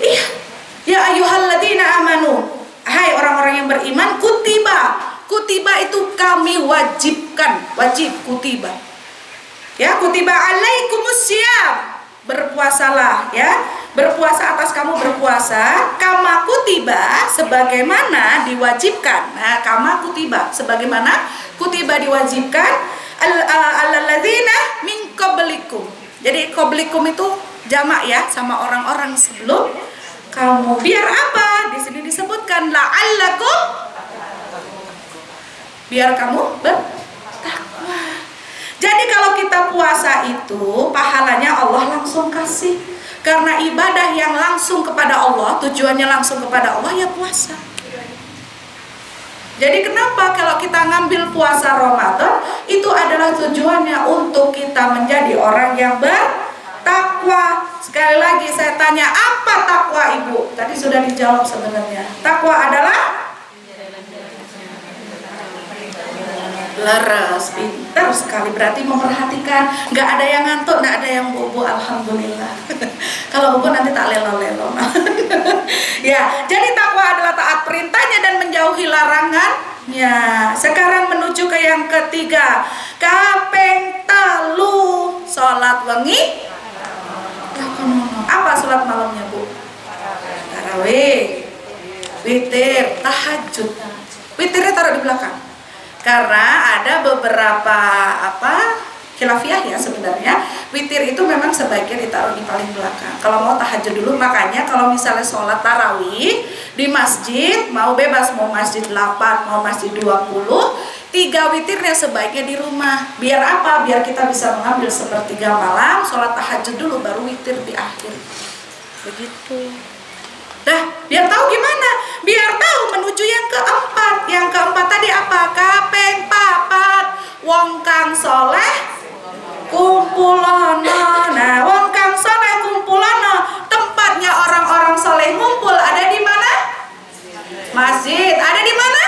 Iya. Ya ayyuhalladzina amanu. Hai orang-orang yang beriman, kutiba itu kami wajibkan, wajib kutiba. Ya, kutiba alaikumusiyam, berpuasalah ya. Berpuasa atas kamu berpuasa, kama kutiba sebagaimana diwajibkan. Nah, kama kutiba sebagaimana kutiba diwajibkan alladzina min qablikum. Jadi qablikum itu jamak ya sama orang-orang sebelum kamu. Biar apa? Di sini disebutkan la'allakum, biar kamu bertakwa. Jadi kalau kita puasa itu pahalanya Allah langsung kasih. Karena ibadah yang langsung kepada Allah, tujuannya langsung kepada Allah ya puasa. Jadi kenapa kalau kita ngambil puasa Ramadan itu adalah tujuannya untuk kita menjadi orang yang bertakwa. Sekali lagi saya tanya, apa takwa Ibu? Tadi sudah dijawab sebenarnya. Takwa adalah leres, pintar sekali, berarti memperhatikan, nggak ada yang ngantuk, nggak ada yang bobo, alhamdulillah. Kalau bobo nanti tak lelo-lelo. Ya, jadi takwa adalah taat perintahnya dan menjauhi larangannya. Sekarang menuju ke yang ketiga, kaping telu, sholat wengi. Apa sholat malamnya Bu? Tarawih, witir, tahajud. Witirnya taruh di belakang. Karena ada beberapa khilafiyah ya sebenarnya. Witir itu memang sebaiknya ditaruh di paling belakang. Kalau mau tahajud dulu, makanya kalau misalnya sholat tarawih di masjid, mau bebas, mau masjid 8, mau masjid 20, 3 witirnya sebaiknya di rumah. Biar apa? Biar kita bisa mengambil sepertiga malam, sholat tahajud dulu, baru witir di akhir. Begitu. Nah, biar tahu gimana? Biar tahu menuju yang keempat. Yang keempat tadi apa? Kaping papat. Wong kang soleh kumpulono. Nah, wong kang soleh kumpulono. Tempatnya orang-orang soleh ngumpul ada di mana? Masjid. Ada di mana?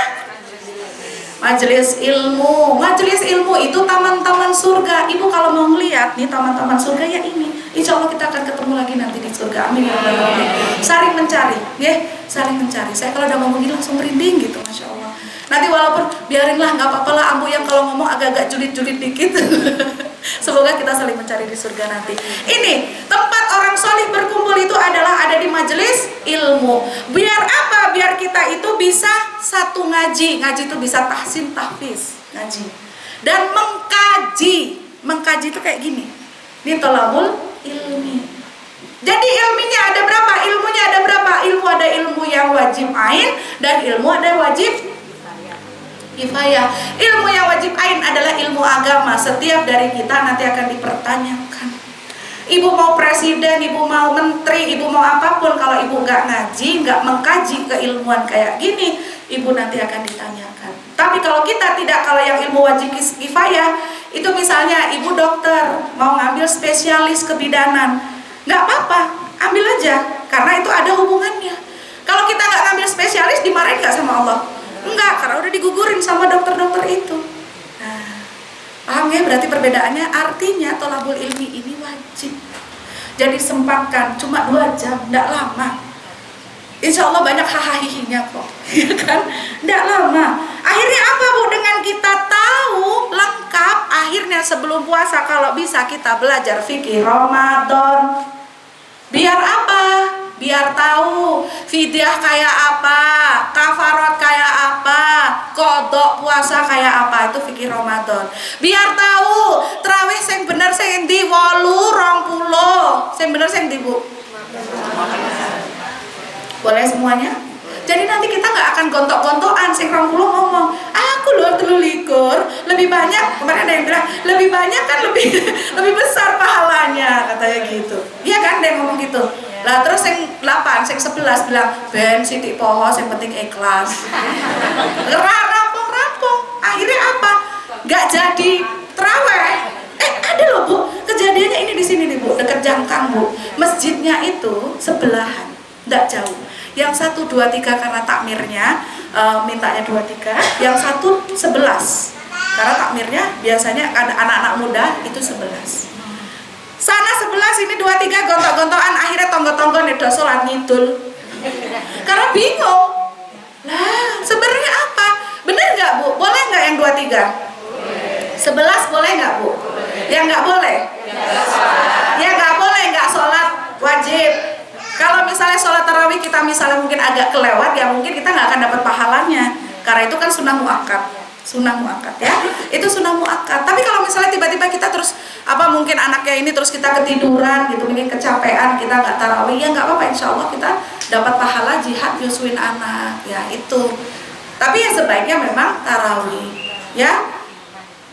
Majelis ilmu. Majelis ilmu itu taman-taman surga. Ibu kalau mau ngeliat nih taman-taman surga ya ini. Insya Allah kita akan ketemu lagi nanti di surga. Amin ya rabbal alamin. Saling mencari, ya, saling mencari. Saya kalau udah ngomong gini langsung merinding gitu, masya Allah. Nanti walaupun biarinlah, nggak apa-apa lah ambu yang kalau ngomong agak-agak julid-julid dikit. Semoga kita saling mencari di surga nanti. Ini tempat orang solih berkumpul itu adalah ada di majelis ilmu. Biar apa? Biar kita itu bisa satu ngaji itu bisa tahsin tahfiz, ngaji. Dan mengkaji itu kayak gini. Ini tolabul ilmi. Jadi ilmunya ada berapa? Ilmu ada ilmu yang wajib ain dan ilmu ada wajib kifayah. Ilmu yang wajib ain adalah ilmu agama. Setiap dari kita nanti akan dipertanyakan. Ibu mau presiden, ibu mau menteri, ibu mau apapun, kalau ibu nggak ngaji, nggak mengkaji keilmuan kayak gini, ibu nanti akan ditanyakan. Tapi kalau kita tidak, kalau yang ilmu wajib kifayah, itu misalnya ibu dokter mau ngambil spesialis kebidanan, nggak apa-apa, ambil aja, karena itu ada hubungannya. Kalau kita nggak ngambil spesialis, dimarahin nggak sama Allah? Enggak, karena udah digugurin sama dokter-dokter itu. Nah, paham ya? Berarti perbedaannya, artinya tolabul ilmi ini wajib. Jadi sempatkan, cuma 2 jam, enggak lama. Insya Allah banyak hahahihinya kok, ya kan? Enggak lama. Akhirnya apa Bu? Dengan kita tahu lengkap, akhirnya sebelum puasa kalau bisa kita belajar fikih Ramadan. Biar apa? Biar tahu fidyah kayak apa, kafarat kayak apa, qodok puasa kayak apa, itu fikih Ramadan. Biar tahu trawih sing bener sing endi 8, 20. Sing bener sing endi Bu? Boleh semuanya? Jadi nanti kita nggak akan gontok-gontokan. Sing 20 ngomong, aku loh 23, lebih banyak. Kemarin ada yang bilang lebih banyak kan lebih besar pahalanya, katanya gitu. Iya kan, ada yang ngomong gitu. Lah terus yang 8, yang 11 bilang ben sidik poho, yang penting ikhlas. Rampung. Akhirnya apa? Nggak jadi terawih. Ada loh Bu, kejadiannya ini di sini nih Bu, dekat Jangkang Bu. Masjidnya itu sebelahan, nggak jauh. Yang 1, 2, 3 karena takmirnya mintanya 2, 3. Yang 1 11 karena takmirnya biasanya ada anak-anak muda itu 11. Sana 11, ini 2, 3 gontok-gontokan, akhirnya tonggo-tonggo nih udah sholat ngidul. Karena bingung. Lah, sebenarnya apa? Bener nggak Bu? Boleh nggak yang 2, 3? 11 boleh nggak Bu? Yang nggak boleh? Ya nggak boleh, nggak sholat wajib. Kalau misalnya sholat tarawih kita misalnya mungkin agak kelewat, ya mungkin kita nggak akan dapat pahalanya. Karena itu kan sunnah muakkad ya, itu sunnah muakkad. Tapi kalau misalnya tiba-tiba kita terus mungkin anaknya ini terus kita ketiduran gitu, mungkin kecapean, kita nggak tarawih, ya nggak apa-apa, insya Allah kita dapat pahala jihad nyusuin anak, ya itu. Tapi ya sebaiknya memang tarawih, ya.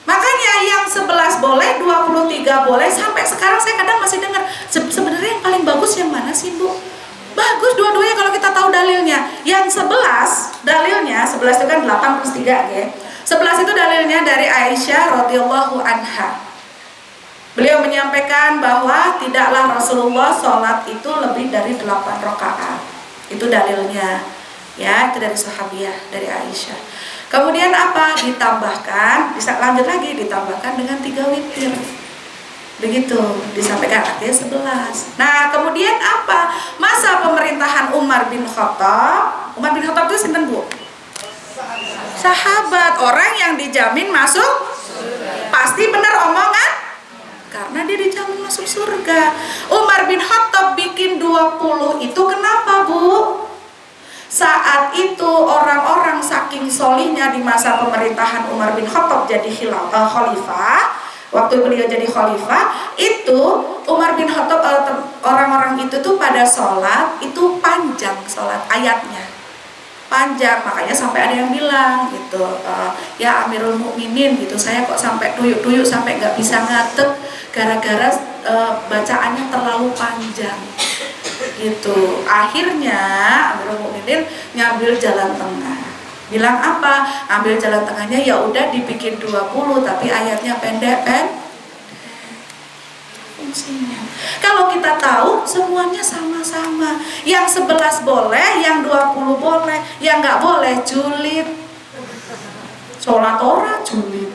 Makanya yang 11 boleh, 23 boleh. Sampai sekarang saya kadang masih dengar, sebenarnya yang paling bagus yang mana sih Bu? Bagus dua-duanya kalau kita tahu dalilnya. Yang 11 dalilnya, 11 itu kan 8 plus 3 ya. 11 itu dalilnya dari Aisyah radhiyallahu anha. Beliau menyampaikan bahwa tidaklah Rasulullah sholat itu lebih dari 8 rakaat. Itu dalilnya. Ya, itu dari sahabiah, dari Aisyah. Kemudian apa? Ditambahkan, bisa lanjut lagi, ditambahkan dengan 3 witir. Begitu, disampaikan artinya 11. Nah, kemudian apa? Masa pemerintahan Umar bin Khattab. Umar bin Khattab itu sinten Bu? Sahabat, orang yang dijamin masuk pasti benar omongan, karena dia dijamin masuk surga. Umar bin Khattab bikin 20 itu kenapa Bu? Saat itu orang-orang saking solihnya di masa pemerintahan Umar bin Khattab jadi khalifah. Waktu beliau jadi khalifah, itu Umar bin Khattab, orang-orang itu tuh pada sholat itu panjang, sholat ayatnya panjang. Makanya sampai ada yang bilang gitu, ya Amirul Mukminin gitu, saya kok sampai tuyuk-tuyuk sampai nggak bisa ngadeg gara-gara bacaannya terlalu panjang gitu. Akhirnya Amirul Mukminin ngambil jalan tengah. Bilang apa? Ambil jalan tengahnya, ya udah dibikin 20 tapi ayatnya pendek fungsinya. Kalau kita tahu semuanya sama-sama. Yang 11 boleh, yang 20 boleh, yang nggak boleh julid. Sholat ora julid.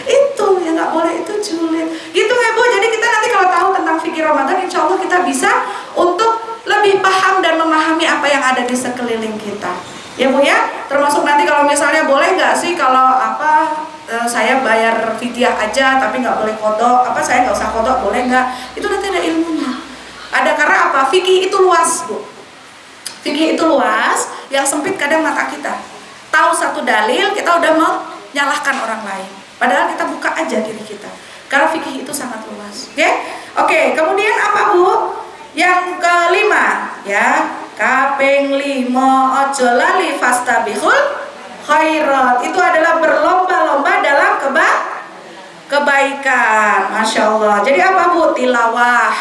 Itu yang nggak boleh, itu julid. Gitu ya Bu. Jadi kita nanti kalau tahu tentang fikih Ramadan, insya Allah kita bisa untuk lebih paham dan memahami apa yang ada di sekeliling kita. Ya Bu ya. Termasuk nanti kalau misalnya boleh nggak sih kalau saya bayar fidyah aja tapi nggak boleh qodok, saya nggak usah qodok, boleh nggak? Itu nanti ada ilmunya. Ada, karena apa? Fikih itu luas Bu. Fikih itu luas. yang sempit kadang mata kita. Tahu satu dalil, kita udah menyalahkan orang lain. Padahal kita buka aja diri kita. Karena fikih itu sangat luas. Oke, kemudian apa Bu? Yang kelima, ya. Kaping 5 ojo lali fastabihul khairat. Itu adalah berlomba-lomba dalam kebaikan. Masya Allah. Jadi apa Bu? Tilawah.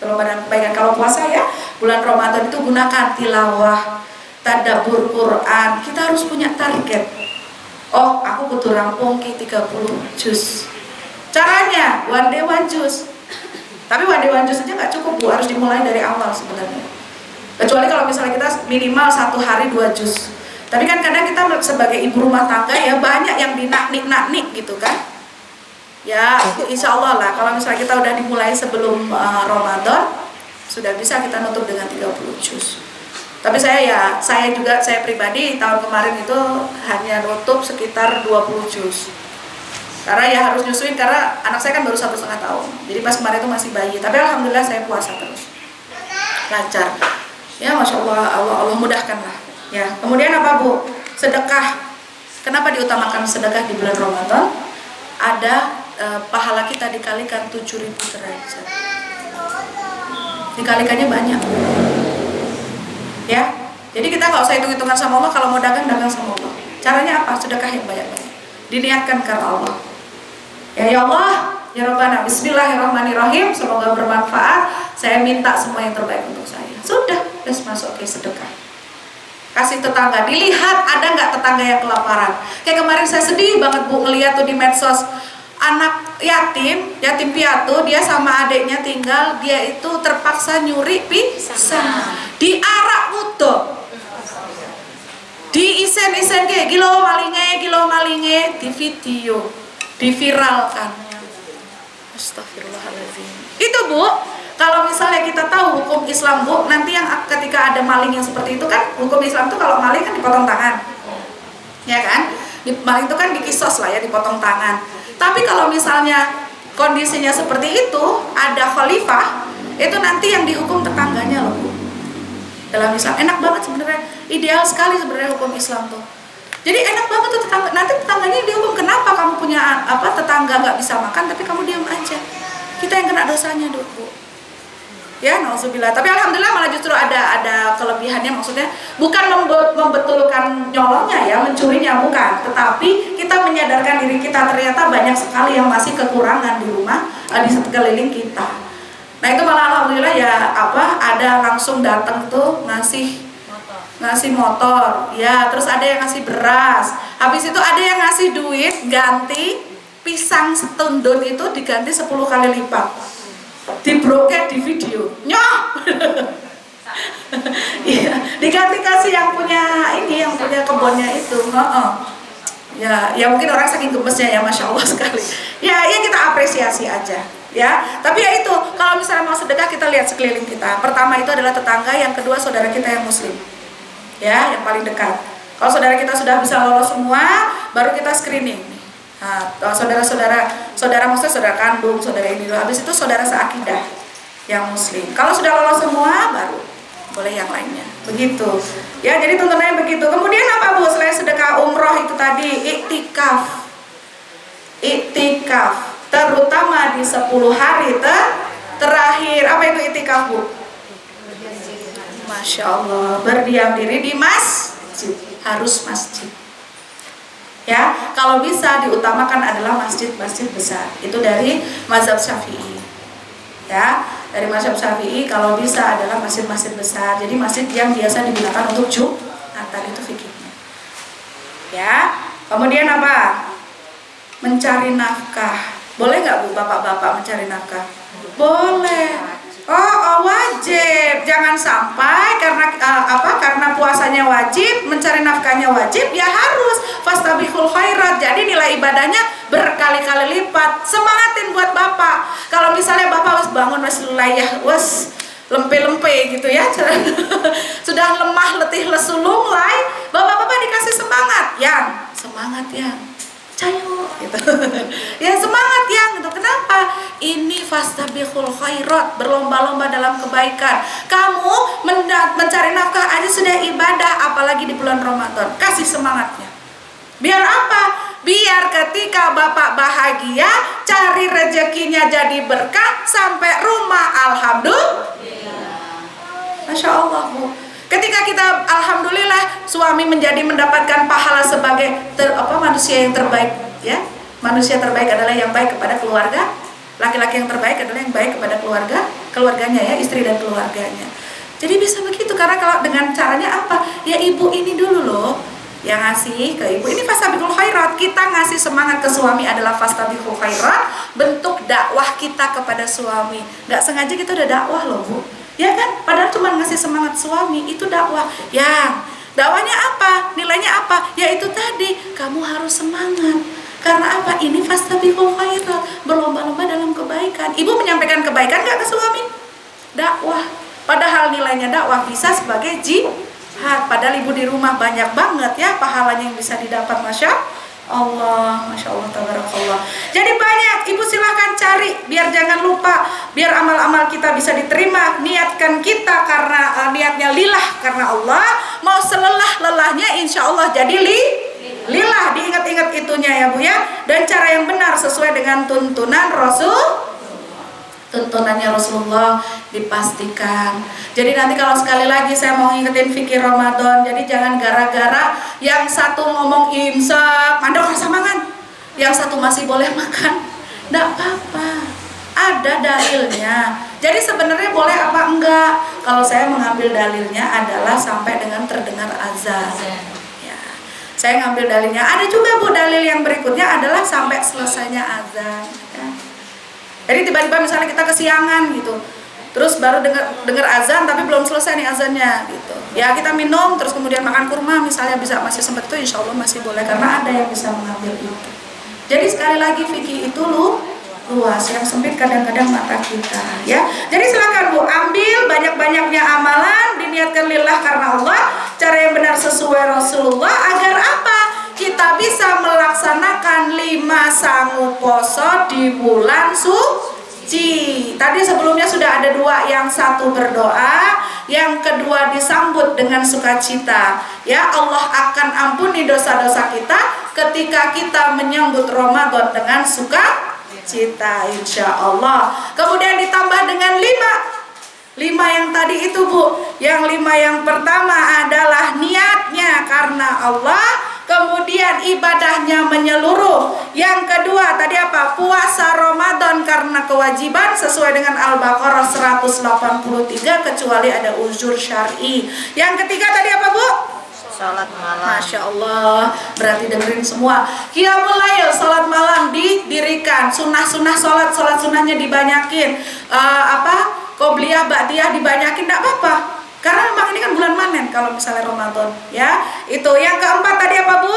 Berlomba dalam kebaikan. Kalau puasa ya, bulan Ramadan itu gunakan tilawah, tadabbur Quran. Kita harus punya target. Oh, aku butuh rampung 30 juz. Caranya one day one juz. Tapi one day one juz aja nggak cukup Bu, harus dimulai dari awal sebenarnya. Kecuali kalau misalnya kita minimal 1 hari 2 juz. Tapi kan kadang kita sebagai ibu rumah tangga ya banyak yang dinaknik gitu kan. Ya, insya Allah lah kalau misalnya kita udah dimulai sebelum Ramadan, sudah bisa kita nutup dengan 30 juz. Tapi saya pribadi tahun kemarin itu hanya nutup sekitar 20 juz. Karena ya harus nyusuin, karena anak saya kan baru 1,5 tahun. Jadi pas kemarin itu masih bayi. Tapi alhamdulillah saya puasa terus, lancar. Ya masya Allah, Allah mudahkan lah. Ya. Kemudian apa Bu? Sedekah. Kenapa diutamakan sedekah di bulan Ramadan? Ada pahala kita dikalikan 7.000 derajat. Dikalikannya banyak. Ya. Jadi kita nggak usah hitung-hitungan sama Allah. Kalau mau dagang sama Allah. Caranya apa? Sedekah yang banyak-banyak. Diniatkan karena Allah. Ya Allah, ya Rabbana, bismillahirrahmanirrahim, semoga bermanfaat. Saya minta semua yang terbaik untuk saya. Sudah, masuk ke sedekah. Kasih tetangga, dilihat ada nggak tetangga yang kelaparan. Kayak kemarin saya sedih banget Bu ngeliat tuh di medsos, anak yatim piatu, dia sama adiknya tinggal, dia itu terpaksa nyuri pisang, diarak butuh, di isen-isen kayak gilo malinge, di video, diviralkan. Astagfirullahaladzim. Itu Bu, kalau misalnya kita tahu hukum Islam Bu, nanti yang ketika ada maling yang seperti itu kan, hukum Islam tuh kalau maling kan dipotong tangan, ya kan? Maling itu kan dikisos lah ya, dipotong tangan. Tapi kalau misalnya kondisinya seperti itu, ada khalifah, itu nanti yang dihukum tetangganya loh Bu. Dalam Islam enak banget sebenarnya, ideal sekali sebenarnya hukum Islam tuh. Jadi enak banget tuh tetangga, nanti tetangganya dihukum. Kenapa kamu punya tetangga nggak bisa makan tapi kamu diam aja? Kita yang kena dosanya Bu. Ya, nauzubillah. Tapi alhamdulillah malah justru ada kelebihannya, maksudnya bukan membetulkan nyolongnya ya, mencurinya bukan, tetapi kita menyadarkan diri kita ternyata banyak sekali yang masih kekurangan di rumah, di sekeliling kita. Nah itu malah alhamdulillah ya ada langsung datang tuh ngasih motor, ya, terus ada yang ngasih beras, habis itu ada yang ngasih duit ganti pisang setundun itu diganti 10 kali lipat, di broadcast di video, nyoh, ya, diganti kasih yang punya kebunnya itu, ya mungkin orang saking gemesnya ya, masya Allah sekali, ya kita apresiasi aja. Ya, tapi ya itu kalau misalnya mau sedekah kita lihat sekeliling kita. Pertama itu adalah tetangga, yang kedua saudara kita yang muslim. Ya, yang paling dekat. Kalau saudara kita sudah bisa lolos semua, baru kita screening. Nah, saudara maksudnya saudara kandung, saudara ini dulu. Habis itu saudara seakidah yang muslim. Kalau sudah lolos semua, baru boleh yang lainnya. Begitu. Ya, jadi tuntunannya begitu. Kemudian apa Bu? Selain sedekah umroh itu tadi, iktikaf. Iktikaf. Terutama di 10 hari terakhir. Apa itu iktikaf Bu? Masya Allah, berdiam diri di masjid, harus masjid. Ya, kalau bisa diutamakan adalah masjid-masjid besar. Itu dari mazhab Syafi'i. Ya, dari mazhab Syafi'i kalau bisa adalah masjid-masjid besar. Jadi masjid yang biasa digunakan untuk Jumatan, itu fikihnya. Ya, kemudian apa? Mencari nafkah. Boleh nggak Bu bapak-bapak mencari nafkah? Boleh. Oh, wajib. Jangan sampai karena puasanya wajib, mencari nafkahnya wajib, ya harus fastabihul khairat. Jadi nilai ibadahnya berkali-kali lipat. Semangatin buat bapak. Kalau misalnya bapak harus bangun wes lempe-lempe gitu ya, sudah lemah, letih, lesu, lunglai, bapak-bapak dikasih semangat, semangat. cayo gitu. Ya semangat yang gitu. Kenapa? Ini fastabiqul khairat, berlomba-lomba dalam kebaikan. Kamu mencari nafkah aja sudah ibadah, apalagi di bulan Ramadan. Kasih semangatnya. Biar apa? Biar ketika bapak bahagia, cari rezekinya jadi berkah sampai rumah, alhamdulillah. Masya Allah, Bu. Ketika kita alhamdulillah suami mendapatkan pahala sebagai manusia yang terbaik, ya. Manusia terbaik adalah yang baik kepada keluarga. Laki-laki yang terbaik adalah yang baik kepada keluarganya, ya, istri dan keluarganya. Jadi bisa begitu, karena kalau dengan caranya apa? Ya ibu ini dulu loh yang ngasih ke ibu. Ini fastabiqul khairat. Kita ngasih semangat ke suami adalah fastabiqul khairat, bentuk dakwah kita kepada suami. Nggak sengaja kita udah dakwah loh, Bu. Ya kan? Padahal cuma ngasih semangat suami, itu dakwah. Yang dakwahnya apa? Nilainya apa? Ya itu tadi, kamu harus semangat. Karena apa? Ini fastabiqul khairat, berlomba-lomba dalam kebaikan. Ibu menyampaikan kebaikan nggak ke suami? Dakwah. Padahal nilainya dakwah bisa sebagai jihad. Padahal ibu di rumah banyak banget ya pahalanya yang bisa didapat. Masya Allah, Masya Allah, tabarakallah. Jadi banyak, ibu silahkan cari, biar jangan lupa, biar amal-amal kita bisa diterima. Niatkan kita karena niatnya lillah karena Allah. Mau selelah-lelahnya insya Allah jadi lillah. Diingat-ingat itunya ya Bu ya. Dan cara yang benar sesuai dengan tuntunannya Rasulullah dipastikan. Jadi nanti kalau sekali lagi saya mau ngingetin fikih Ramadan, jadi jangan gara-gara yang satu ngomong imsak, mandok rasa mangan, yang satu masih boleh makan, nggak apa-apa, ada dalilnya. Jadi sebenarnya boleh apa enggak? Kalau saya mengambil dalilnya adalah sampai dengan terdengar azan. Ya, saya ngambil dalilnya. Ada juga Bu dalil yang berikutnya adalah sampai selesainya azan. Ya. Jadi tiba-tiba misalnya kita kesiangan gitu, terus baru dengar azan tapi belum selesai nih azannya gitu. Ya kita minum terus kemudian makan kurma misalnya, bisa masih sempat, itu insya Allah masih boleh karena ada yang bisa mengambil itu. Jadi sekali lagi fikih itu luas, yang sempit kadang-kadang mata kita ya. Jadi silakan Bu ambil banyak-banyaknya amalan, diniatkan lillah karena Allah, cara yang benar sesuai Rasulullah agar apa? Kita bisa melaksanakan 5 sangu poso di bulan suci. Tadi sebelumnya sudah ada 2, yang satu berdoa, yang kedua disambut dengan sukacita. Ya, Allah akan ampuni dosa-dosa kita ketika kita menyambut Ramadan dengan sukacita, insya Allah. Kemudian ditambah dengan 5 yang tadi itu Bu. Yang 5 yang pertama adalah niatnya karena Allah. Kemudian ibadahnya menyeluruh. Yang kedua tadi apa? Puasa Ramadan karena kewajiban sesuai dengan Al-Baqarah 183 kecuali ada uzur syar'i. Yang ketiga tadi apa Bu? Salat malam. Masya Allah, berarti dengerin semua. Qiyamul lail, salat malam didirikan. Sunnah-sunnah salat sunnahnya dibanyakin. Qobliyah, ba'diyah dibanyakin, tidak apa-apa. Karena memang ini kan bulan manen kalau misalnya Ramadan, ya. Itu yang keempat tadi apa Bu?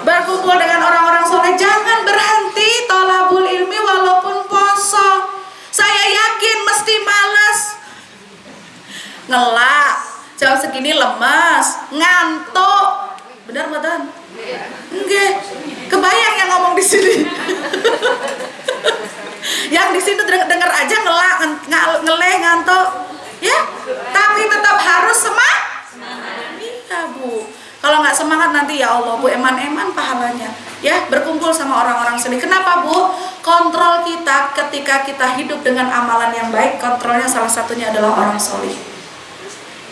Berkumpul dengan orang-orang soleh. Jangan berhenti tolabul ilmi walaupun poso. Saya yakin mesti malas, ngelak, jam segini lemas, ngantuk. Benar Badan? Enggak. Kebayang yang ngomong di sini. Yang di sini dengar aja ngeleh, ngantuk. Ya, tapi tetap harus semangat. Iya Bu. Kalau nggak semangat nanti ya Allah Bu, eman-eman pahalanya. Ya, berkumpul sama orang-orang soleh. Kenapa Bu? Kontrol kita ketika kita hidup dengan amalan yang baik, kontrolnya salah satunya adalah orang soleh.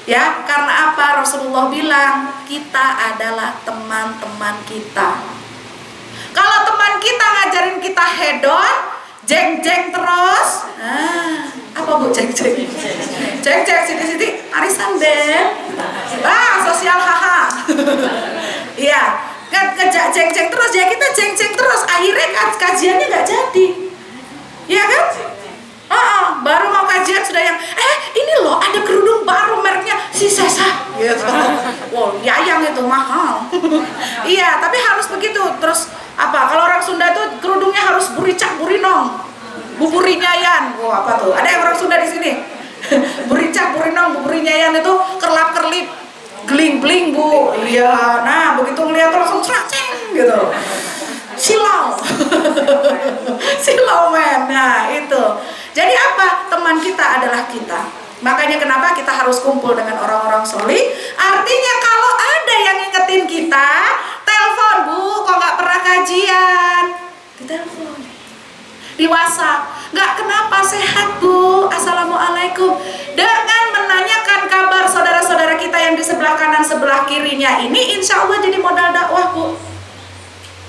Ya, karena apa? Rasulullah bilang kita adalah teman-teman kita. Kalau teman kita ngajarin kita hedon, jeng-jeng terus, apa Bu jeng-jeng? Jeng-jeng siti-siti arisan deh. Sosial haha. Iya, ngejak jeng-jeng terus ya, kita jeng-jeng terus, akhirnya kajiannya nggak jadi. Iya kan? Baru mau kajian sudah yang ini loh ada kerudung baru mereknya si Sesa gitu. Wow, yayang itu mahal. Iya, tapi harus begitu. Terus apa? Kalau orang Sunda tuh kerudungnya harus buricak burinong, buburi nyayan. Wah, apa tuh? Ada yang orang Sunda di sini? Buricak burinong, buburi nyayan itu kerlap kerlip, geling-geling Bu. Iya, nah begitu ngeliat tuh langsung ceraceng gitu. Silau. Silau men. Nah, itu. Jadi apa? Teman kita adalah kita. Makanya kenapa kita harus kumpul dengan orang-orang solih? Artinya kalau ada yang ngingetin kita, telepon, Bu, kok nggak pernah kajian? Ditelepon. Di WhatsApp, nggak kenapa, sehat Bu, assalamualaikum. Dengan menanyakan kabar saudara-saudara kita yang di sebelah kanan sebelah kirinya ini, insya Allah jadi modal dakwah Bu.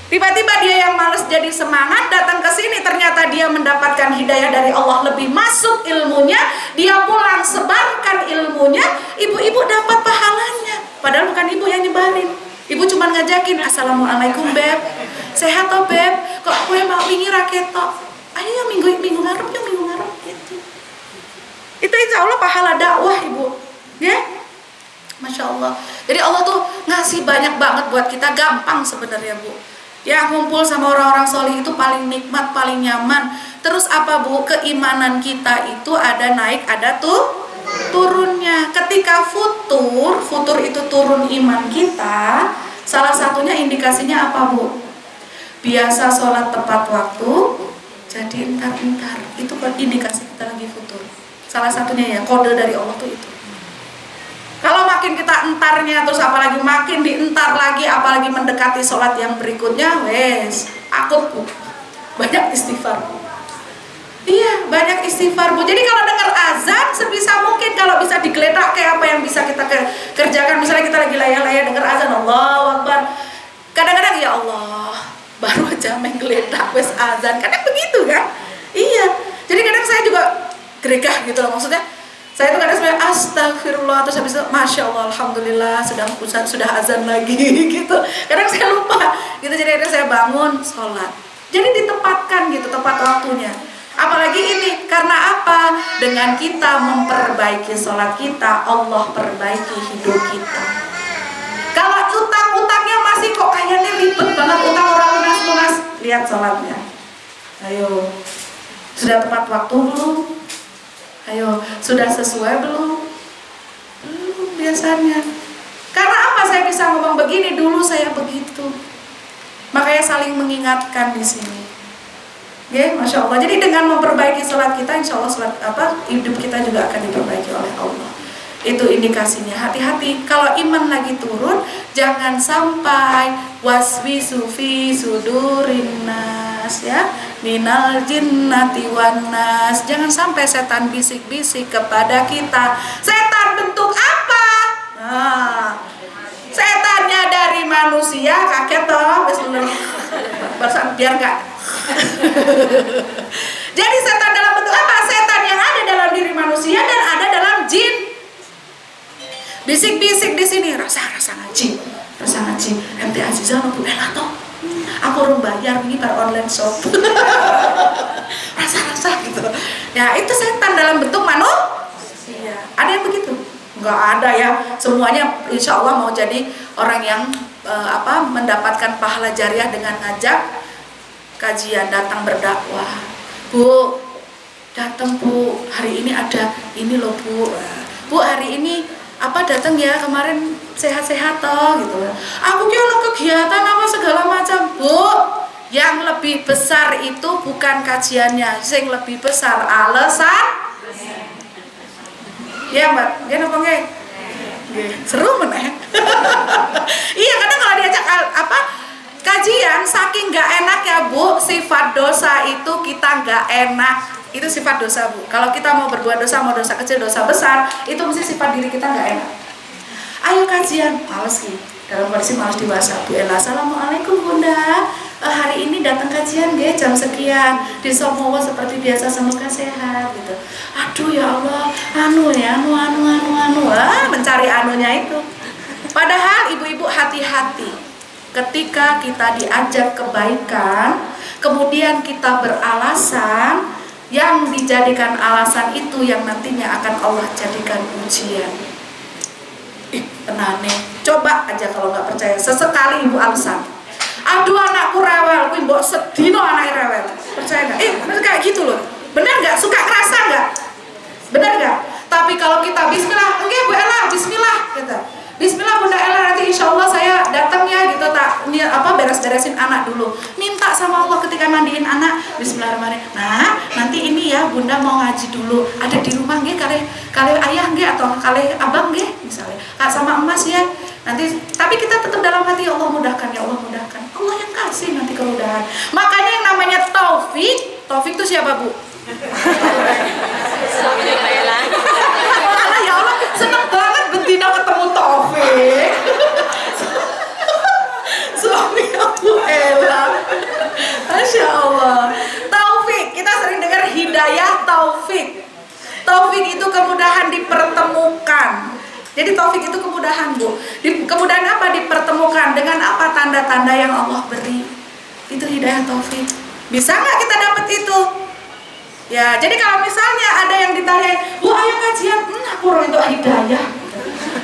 Tiba-tiba dia yang malas jadi semangat datang ke sini, ternyata dia mendapatkan hidayah dari Allah, lebih masuk ilmunya, dia pulang sebarkan ilmunya, ibu-ibu dapat pahalanya. Padahal bukan ibu yang nyebarin, ibu cuma ngajakin, assalamualaikum Beb, sehat toh Beb, kok kue mau wingi raket toh, ayo ya minggu ngarep yuk, minggu ngarep gitu. Itu insya Allah pahala dakwah ibu, ya, masya Allah. Jadi Allah tuh ngasih banyak banget buat kita, gampang sebenarnya Bu. Ya, ngumpul sama orang-orang solih itu paling nikmat, paling nyaman. Terus apa Bu? Keimanan kita itu ada naik, ada tuh turunnya. Ketika futur itu turun iman kita. Salah satunya indikasinya apa Bu? Biasa sholat tepat waktu, jadi entar-entar. Itu kan indikasi kita lagi futur. Salah satunya ya, kode dari Allah tuh itu. Kalau makin kita entarnya, terus apalagi makin dientar lagi, apalagi mendekati sholat yang berikutnya, wes, akut Bu. Banyak istighfar Bu. Iya, banyak istighfar Bu. Jadi kalau dengar azan, sebisa mungkin kalau bisa digeledak kayak apa yang bisa kita kerjakan. Misalnya kita lagi layar-layar dengar azan, Allahu Akbar. Kadang-kadang ya Allah, baru aja menggeledak wes azan. Kadang begitu kan? Iya. Jadi kadang saya juga geregah gitu loh, maksudnya. Saya tuh kadang sebenarnya astagfirullah, terus habis itu masya Allah, alhamdulillah sudah azan lagi gitu. Kadang saya lupa gitu, jadi akhirnya saya bangun sholat. Jadi ditempatkan gitu tepat waktunya. Apalagi ini karena apa? Dengan kita memperbaiki sholat kita, Allah perbaiki hidup kita. Kalau utang-utangnya masih kok kayaknya ribet banget, utang orang lunas, lihat sholatnya. Ayo, sudah tepat waktu belum? Ayo, sudah sesuai belum? Belum biasanya. Karena apa saya bisa ngomong begini, dulu saya begitu. Makanya saling mengingatkan di sini. Ya, masya Allah. Jadi dengan memperbaiki sholat kita, insya Allah hidup kita juga akan diperbaiki oleh Allah. Itu indikasinya. Hati-hati. Kalau iman lagi turun, jangan sampai waswisu fi sudurin nas, ya, minal jinnati wan nas. Jangan sampai setan bisik-bisik kepada kita. Setan bentuk apa? Nah, setannya dari manusia, kaget toh, biar enggak. Jadi setan dalam bentuk apa? Setan yang ada dalam diri manusia dan ada dalam jin. Bisik-bisik di sini, rasa ngaji. MT Aziza no Bu Ella toh. Aku urung bayar ini per online shop. rasa gitu. Ya, itu setan dalam bentuk manusia. Ada yang begitu? Enggak ada ya. Semuanya insya Allah mau jadi orang yang mendapatkan pahala jariah dengan ngajak kajian, datang berdakwah. Bu, datang Bu, hari ini ada ini loh Bu. Bu, hari ini datang ya, kemarin sehat-sehat toh gitu. Aku kira kegiatan apa segala macam. Bu, yang lebih besar itu bukan kajiannya, yang lebih besar alasan. Ya Mbak, dia apa nggak? Seru meneh. Iya, kadang kalau diajak kajian, saking nggak enak ya Bu, sifat dosa itu kita nggak enak. Itu sifat dosa Bu. Kalau kita mau berbuat dosa, mau dosa kecil, dosa besar, itu mesti sifat diri kita nggak enak. Ayo kajian, males nih. Dalam kondisi males di WhatsApp, Bu Ella, assalamualaikum Bunda. Hari ini datang kajian jam sekian. Di Somowo seperti biasa, semoga sehat gitu. Aduh ya Allah, anu, mencari anunya itu. Padahal ibu-ibu hati-hati. Ketika kita diajak kebaikan, kemudian kita beralasan, yang dijadikan alasan itu yang nantinya akan Allah jadikan ujian. Tenane, coba aja kalau nggak percaya, sesekali ibu alasan. Aduh anakku rewel, aku mbok sedino anaknya rewel. Percaya nggak? Bener kayak gitu loh. Bener nggak? Suka kerasa nggak? Bener nggak? Tapi kalau kita Bismillah, oke Bu Ella, Bismillah, gitu. Bismillah Bunda Ella, nanti insya Allah saya datang ya gitu, beres beres-beresin anak dulu. Minta sama Allah ketika mandiin anak, bismillahirrahmanirrahim. Nah, nanti ini ya Bunda mau ngaji dulu. Ada di rumah nggih kali ayah nggih atau kali abang nggih misalnya. Kak sama emas ya. Nanti tapi kita tetap dalam hati, Allah mudahkan ya Allah mudahkan. Allah yang kasih nanti kemudahan. Makanya yang namanya taufik itu siapa, Bu? Suaminya Ella. Alah ya Allah, seneng banget betina ketemu Taufik. Suami aku Ella. Masya Allah. Taufik, kita sering dengar hidayah taufik. Taufik itu kemudahan dipertemukan. Jadi taufik itu kemudahan, Bu. Kemudahan apa? Dipertemukan dengan apa? Tanda-tanda yang Allah beri. Itu hidayah taufik. Bisa nggak kita dapat itu? Ya, jadi kalau misalnya ada yang ditanya, Bu ayo kajian, aku orang itu hidayah.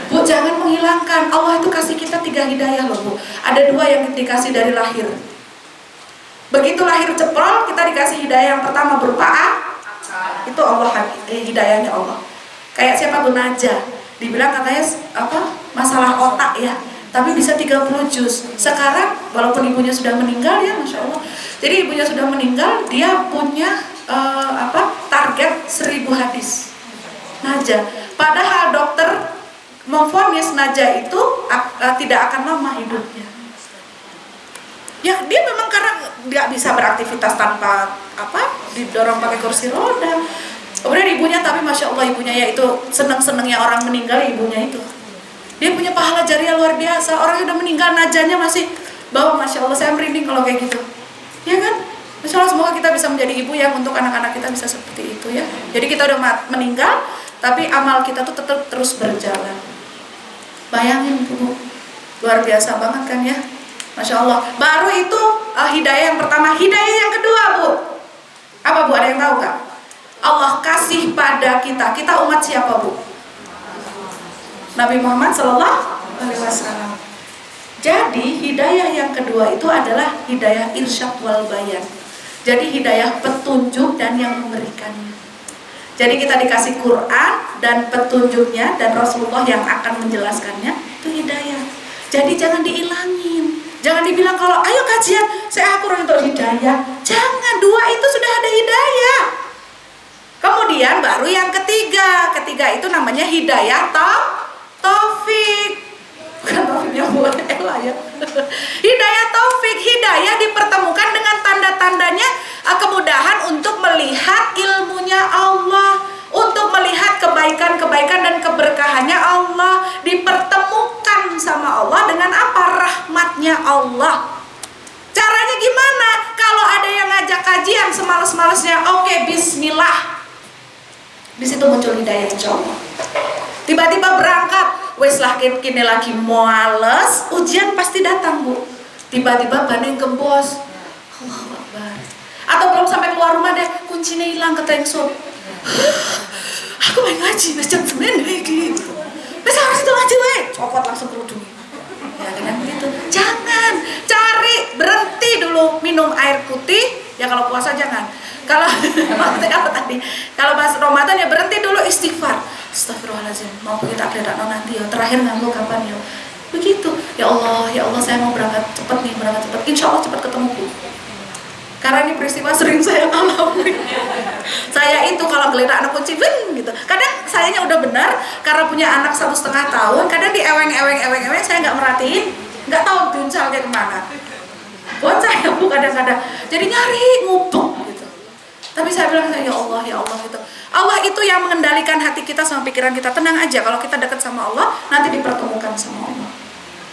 Bu jangan menghilangkan, Allah itu kasih kita 3 hidayah loh, Bu. Ada 2 yang dikasih dari lahir. Begitu lahir ceprol, kita dikasih hidayah yang pertama berupa itu Allah, hidayahnya Allah. Kayak siapa, Bu Najah, dibilang katanya apa masalah otak ya, tapi bisa 30 juz. Sekarang walaupun ibunya sudah meninggal ya, Masya Allah. Jadi ibunya sudah meninggal, dia punya target 1000 hadis Najah. Padahal dokter memvonis Najah itu tidak akan lama hidupnya. Ya dia memang karena nggak bisa beraktivitas tanpa didorong pakai kursi roda. Kemudian ibunya, tapi Masya Allah ibunya ya itu seneng-senengnya orang meninggal ibunya itu. Dia punya pahala jariah luar biasa. Orang yang udah meninggal Najahnya masih bawa, Masya Allah, saya merinding kalau kayak gitu. Ya kan? Masya Allah, semoga kita bisa menjadi ibu yang untuk anak-anak kita bisa seperti itu ya. Jadi kita udah meninggal, tapi amal kita tuh tetap terus berjalan. Bayangin Bu, luar biasa banget kan ya. Masya Allah. Baru itu hidayah yang pertama. Hidayah yang kedua, Bu, apa Bu? Ada yang tahu gak? Allah kasih pada kita. Kita umat siapa, Bu? Nabi Muhammad SAW. Jadi hidayah yang kedua itu adalah hidayah irsyad wal bayan. Jadi hidayah petunjuk dan yang memberikannya. Jadi kita dikasih Quran dan petunjuknya dan Rasulullah yang akan menjelaskannya, itu hidayah. Jadi jangan diilangin. Jangan dibilang kalau ayo kajian, saya kurang untuk hidayah. Jangan, 2 itu sudah ada hidayah. Kemudian baru yang ketiga. Ketiga itu namanya hidayah taufik. Bukan taufiknya buat Ella ya. Hidayah taufik, hidayah dipertemukan dengan tanda-tandanya, kemudahan untuk melihat ilmunya Allah, untuk melihat kebaikan-kebaikan dan keberkahannya Allah, dipertemukan sama Allah dengan apa? Rahmatnya Allah. Caranya gimana? Kalau ada yang ngajak kajian semalas-malasnya, oke, bismillah. Di situ muncul hidayah insya Allah. Tiba-tiba berangkat, wes lah kini lagi males, ujian pasti datang, Bu. Tiba-tiba banding gembos, Allahu Akbar. Atau belum sampai keluar rumah deh, kuncinya hilang ke tengsut. Aku main ngaji, wes jam 9 lagi. Wes harus itu ngaji weh, copot langsung kerudung. Ya dengan begitu, jangan cari, berhenti dulu minum air putih. Ya kalau puasa jangan. Kalau tadi, kalau pas Ramadan ya berhenti dulu istighfar. Astagfirullahaladzim, mau kita update nanti ya. Terakhir nganggu kapan ya? Begitu. Ya Allah, saya mau berangkat cepet nih, Insya Allah cepat ketemu Bu. Karena ini peristiwa sering saya alami. Saya itu kalau geledah anak kunci, gitu. Kadang sayanya udah benar, karena punya anak 1,5 tahun. Kadang dieweng, saya nggak merhatiin, nggak tahu tuncal kayak kemana. Buat saya Bu kadang-kadang. Jadi nyari ngupuk gitu. Tapi saya bilang, ya Allah gitu. Allah itu yang mengendalikan hati kita sama pikiran kita. Tenang aja, kalau kita dekat sama Allah, nanti dipertemukan sama Allah.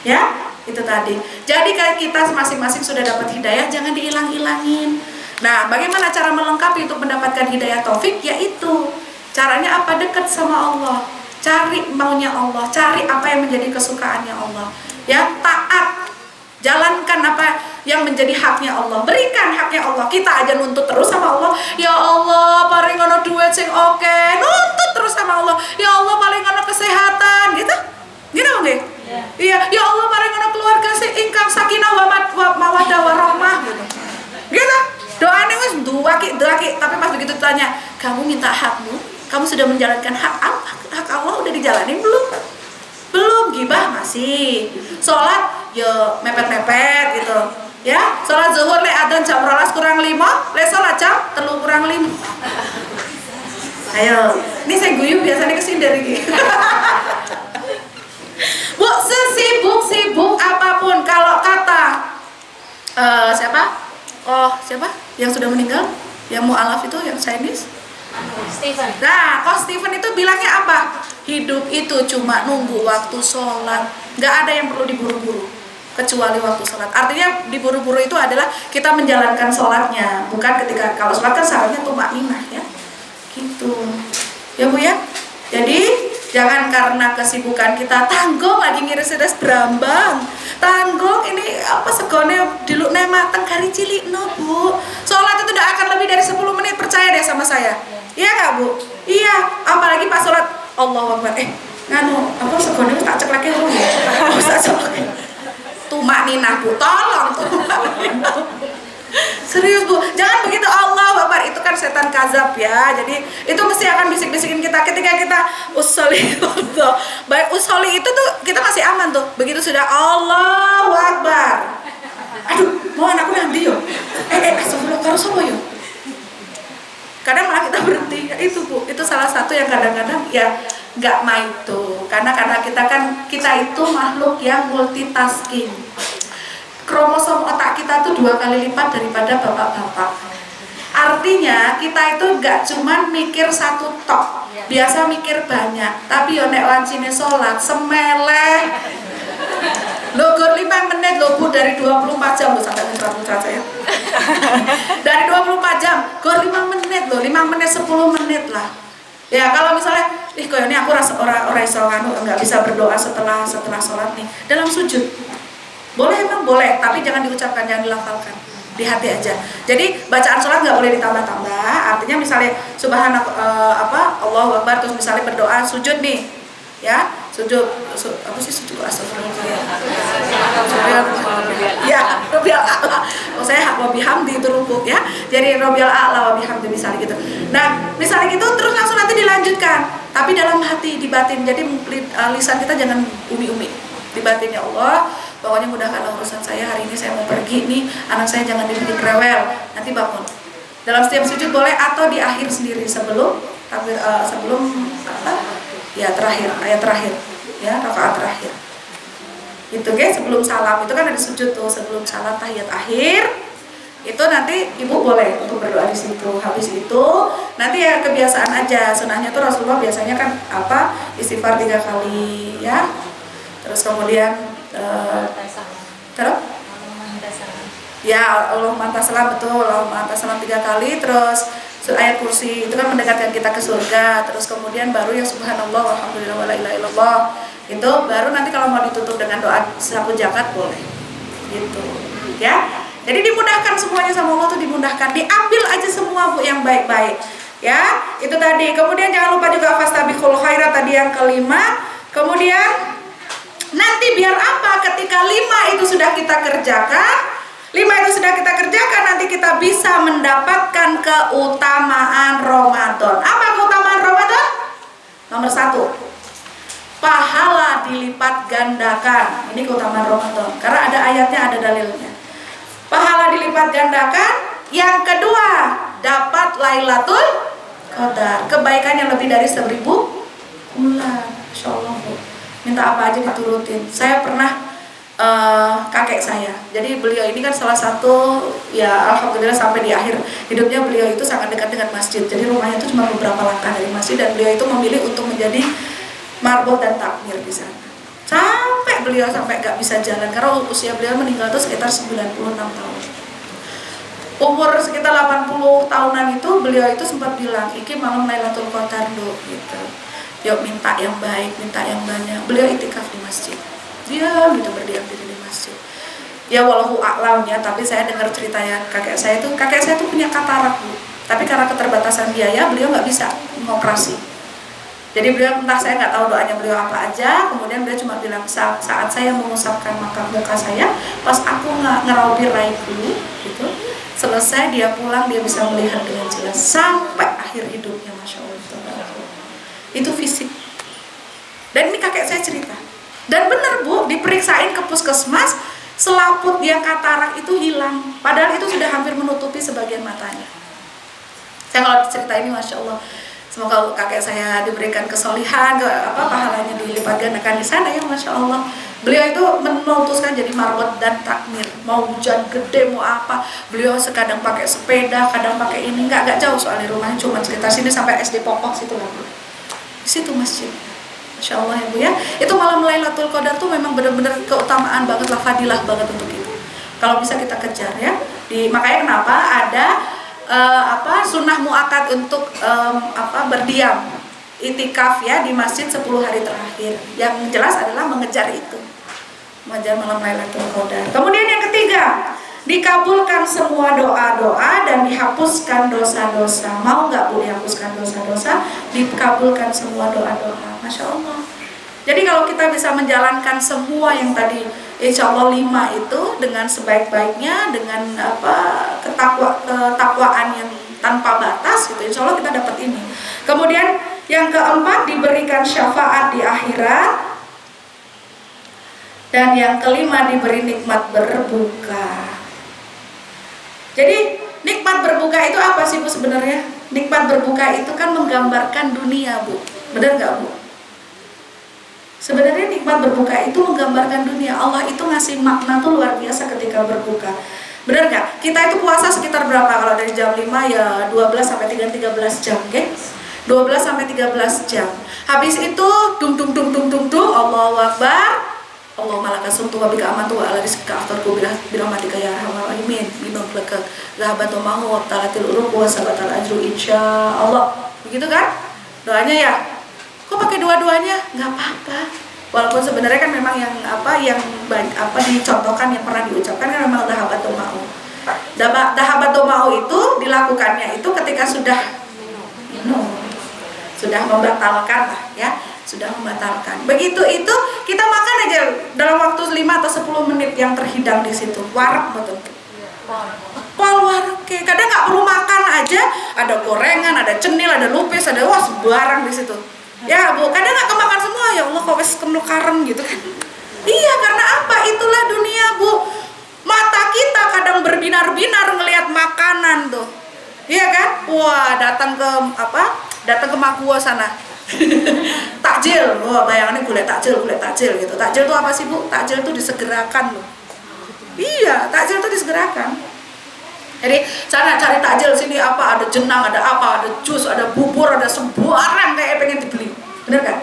Ya, itu tadi. Jadi kalau kita masing-masing sudah dapat hidayah, jangan dihilang-hilangin. Nah, bagaimana cara melengkapi untuk mendapatkan hidayah taufik? Yaitu caranya apa? Dekat sama Allah. Cari maunya Allah, cari apa yang menjadi kesukaannya Allah. Ya, taat. Jalankan apa yang menjadi haknya Allah, berikan haknya Allah. Kita aja nuntut terus sama Allah. Ya Allah, paling ono duit sing oke, nuntut terus sama Allah. Ya Allah, paling ono kesehatan, gitu. Gitu nggih? Iya. Ya Allah, paling ono keluarga sing ingkang sakinah wa mawaddah warahmah, gitu. Gitu. Doanya wis duaki, tapi pas begitu ditanya, kamu minta hakmu, kamu sudah menjalankan hak Allah udah dijalanin belum? Belum. Gibah masih, sholat ya mepet-mepet gitu, Ya, sholat zuhur lek adzan jam 12 kurang 5, lek sholat jam 3 kurang 5. Ayo, ini saya guyu biasanya kesindir ini. Bu, sesibuk-sibuk apapun, kalau kata siapa? Oh, siapa? Yang sudah meninggal? Yang mu'alaf itu, yang Chinese? Stephen. Nah, Coach Stephen itu bilangnya apa? Hidup itu cuma nunggu waktu sholat. Nggak ada yang perlu diburu-buru kecuali waktu sholat. Artinya diburu-buru itu adalah kita menjalankan sholatnya, bukan ketika kalau sholat kan syaratnya tumakninah ya. Gitu ya Bu ya. Jadi jangan karena kesibukan kita tanggung lagi ngiris-iris berambang, tanggung ini apa segone dilukne mateng kari cilik no Bu. Sholat itu tidak akan lebih dari 10 menit, percaya deh sama saya. Iya nggak Bu? Iya, apalagi pas sholat Allahu Akbar. Nganu apa segone tak cek lagi urung ya. Usah cek. Tumakninah Bu, tolong tumakninah. Serius Bu, jangan begitu Allah Akbar, itu kan setan kazab ya. Jadi itu mesti akan bisik-bisikin kita ketika kita usoli. Baik usoli itu tuh kita masih aman tuh. Begitu sudah Allahu Akbar. Aduh, mau anakku nanti yo. Astagfirullah karo sapa yo. Kadang malah kita berhenti. Ya, itu Bu, itu salah satu yang kadang-kadang ya nggak itu. Karena kita itu makhluk yang multitasking. Kromosom otak kita tuh 2 kali lipat daripada bapak-bapak. Artinya kita itu gak cuman mikir satu tok, biasa mikir banyak. Tapi yo nek wancine sholat semeleh. Logo 5 menit logo dari 24 jam loh sampai muncrat-muncrat saya. Dari 24 jam, go 5 menit loh, 5 menit 10 menit lah. Ya kalau misalnya, koyo ini aku orang iso nggak bisa berdoa setelah sholat nih dalam sujud. Boleh emang boleh, tapi jangan diucapkan, jangan dilafalkan, di hati aja. Jadi bacaan sholat nggak boleh ditambah-tambah. Artinya misalnya subhanallah Allahu Akbar, terus misalnya berdoa sujud nih, ya sujud apa sih sujud astagfirullah ya Rabbil A'la. Oh saya wa bihamdi itu rukuk ya. Jadi Rabbil A'la wa bihamdi misalnya gitu. Nah misalnya gitu terus langsung nanti dilanjutkan, tapi dalam hati dibatin. Jadi lisan kita jangan umi-umi, dibatin ya Allah. Pokoknya mudahkanlah urusan saya, hari ini saya mau pergi nih, anak saya jangan dibikin rewel, nanti bangun. Dalam setiap sujud boleh atau di akhir sendiri sebelum ya terakhir, ayat terakhir, ya rakaat terakhir. Itu guys, sebelum salam itu kan ada sujud tuh, sebelum salam tahiyat akhir. Itu nanti ibu boleh untuk berdoa di situ. Habis itu nanti ya kebiasaan aja, sunahnya tuh Rasulullah biasanya kan istighfar 3 kali ya. Terus kemudian terus ya Allahumma anta salam, betul, Allahumma anta salam 3 kali. Terus ayat kursi itu kan mendekatkan kita ke surga. Terus kemudian baru yang subhanallah walhamdulillah wala ilaha illallah. Itu baru nanti kalau mau ditutup dengan doa sapu jagat boleh gitu ya. Jadi dimudahkan semuanya sama Allah tuh, dimudahkan, diambil aja semua Bu yang baik-baik ya. Itu tadi. Kemudian jangan lupa juga fastabiqul khairat tadi yang kelima. Kemudian nanti biar apa? Ketika 5 itu sudah kita kerjakan, nanti kita bisa mendapatkan keutamaan Ramadan. Apa keutamaan Ramadan? Nomor 1, pahala dilipat gandakan. Ini keutamaan Ramadan, karena ada ayatnya, ada dalilnya. Pahala dilipat gandakan. Yang kedua, dapat Lailatul Qadar, kebaikan yang lebih dari 1000 bulan. Insyaallah Bu. Minta apa aja diturutin. Saya pernah kakek saya, jadi beliau ini kan salah satu ya alhamdulillah sampai di akhir hidupnya beliau itu sangat dekat dengan masjid. Jadi rumahnya itu cuma beberapa langkah dari masjid, dan beliau itu memilih untuk menjadi marbot dan takmir di sana. Sampai beliau gak bisa jalan karena usia beliau meninggal itu sekitar 96 tahun. Umur sekitar 80 tahunan itu beliau itu sempat bilang, "Iki malam Lailatul Qadar Do," gitu. Yuk minta yang baik, minta yang banyak. Beliau itikaf di masjid. Diam gitu, berdiam diri di masjid. Ya wallahu a'lamnya, tapi saya dengar ceritanya kakek saya tuh punya katarak Bu. Tapi karena keterbatasan biaya beliau nggak bisa mengoperasi. Jadi beliau, entah saya nggak tahu doanya beliau apa aja. Kemudian beliau cuma bilang saat saya mengusapkan muka saya, pas aku ngeraupi raihku gitu, selesai dia pulang dia bisa melihat dengan jelas sampai akhir hidupnya, masya Allah. Itu fisik. Dan ini kakek saya cerita. Dan benar Bu, diperiksain ke puskesmas, selaput dia katarak itu hilang, padahal itu sudah hampir menutupi sebagian matanya. Saya kalau cerita ini Masya Allah, semoga kakek saya diberikan kesolihan, pahalanya dilipat gandakan di sana ya Masya Allah. Beliau itu memutuskan jadi marbot dan takmir, mau hujan gede mau apa, beliau sekadang pakai sepeda, kadang pakai ini, nggak jauh soalnya rumahnya, cuma sekitar sini sampai SD Popok situ lah Bu. Di situ masjid. Masya Allah ya Bu ya. Itu malam Lailatul Qadar tuh memang benar-benar keutamaan banget lah, fadilah banget untuk itu. Kalau bisa kita kejar ya. Makanya kenapa ada sunnah muakkad untuk berdiam itikaf ya di masjid 10 hari terakhir. Yang jelas adalah mengejar itu, mengejar malam Lailatul Qadar. Kemudian yang ketiga, dikabulkan semua doa-doa dan dihapuskan dosa-dosa. Mau nggak Bu dihapuskan dosa-dosa? Dikabulkan semua doa-doa. Masya Allah. Jadi kalau kita bisa menjalankan semua yang tadi insya Allah 5 itu dengan sebaik-baiknya, dengan ketakwaan yang tanpa batas gitu, insya Allah kita dapat ini. Kemudian yang keempat, diberikan syafaat di akhirat. Dan yang kelima, diberi nikmat berbuka. Jadi nikmat berbuka itu apa sih Bu sebenarnya? Nikmat berbuka itu kan menggambarkan dunia Bu, benar nggak Bu? Sebenarnya nikmat berbuka itu menggambarkan dunia. Allah itu ngasih makna tuh luar biasa ketika berbuka. Benar nggak? Kita itu puasa sekitar berapa? Kalau dari jam 5 ya 12 sampai 13 jam, oke? 12 sampai 13 jam. Habis itu dung Allahu Akbar. Allahumma laka sumtu wa bika amantu wa ala rizqika aftarku birahmatika ya arhamar rahimin. Minum laka zahabatu mahu wa talatil uruq wa sabatal ajru insyaallah. Begitu kan? Doanya ya. Kok pakai dua-duanya? Nggak apa-apa. Walaupun sebenarnya kan memang yang dicontohkan yang pernah diucapkan kan memang zahabatu mahu. Zahabatu mahu itu dilakukannya itu ketika sudah minum. Sudah membatalkan lah ya. Sudah membatalkan. Begitu itu kita makan aja dalam waktu 5 atau 10 menit yang terhidang di situ. Warak betul. Warak. Kadang nggak perlu makan aja, ada gorengan, ada cenil, ada lupis, ada sebarang di situ. Ya Bu, kadang nggak kemakan semua ya Allah kok wes karen gitu kan. Iya, karena apa? Itulah dunia Bu. Mata kita kadang berbinar-binar ngelihat makanan tuh. Iya kan? Wah, datang ke Makua sana. Takjil, wah bayangannya gulai takjil gitu. Takjil itu apa sih Bu? Takjil itu disegerakan loh. Iya, takjil itu disegerakan. Jadi cara cari takjil sini apa? Ada jenang, ada apa? Ada jus, ada bubur, ada sembarang kayak pengen dibeli. Bener kan?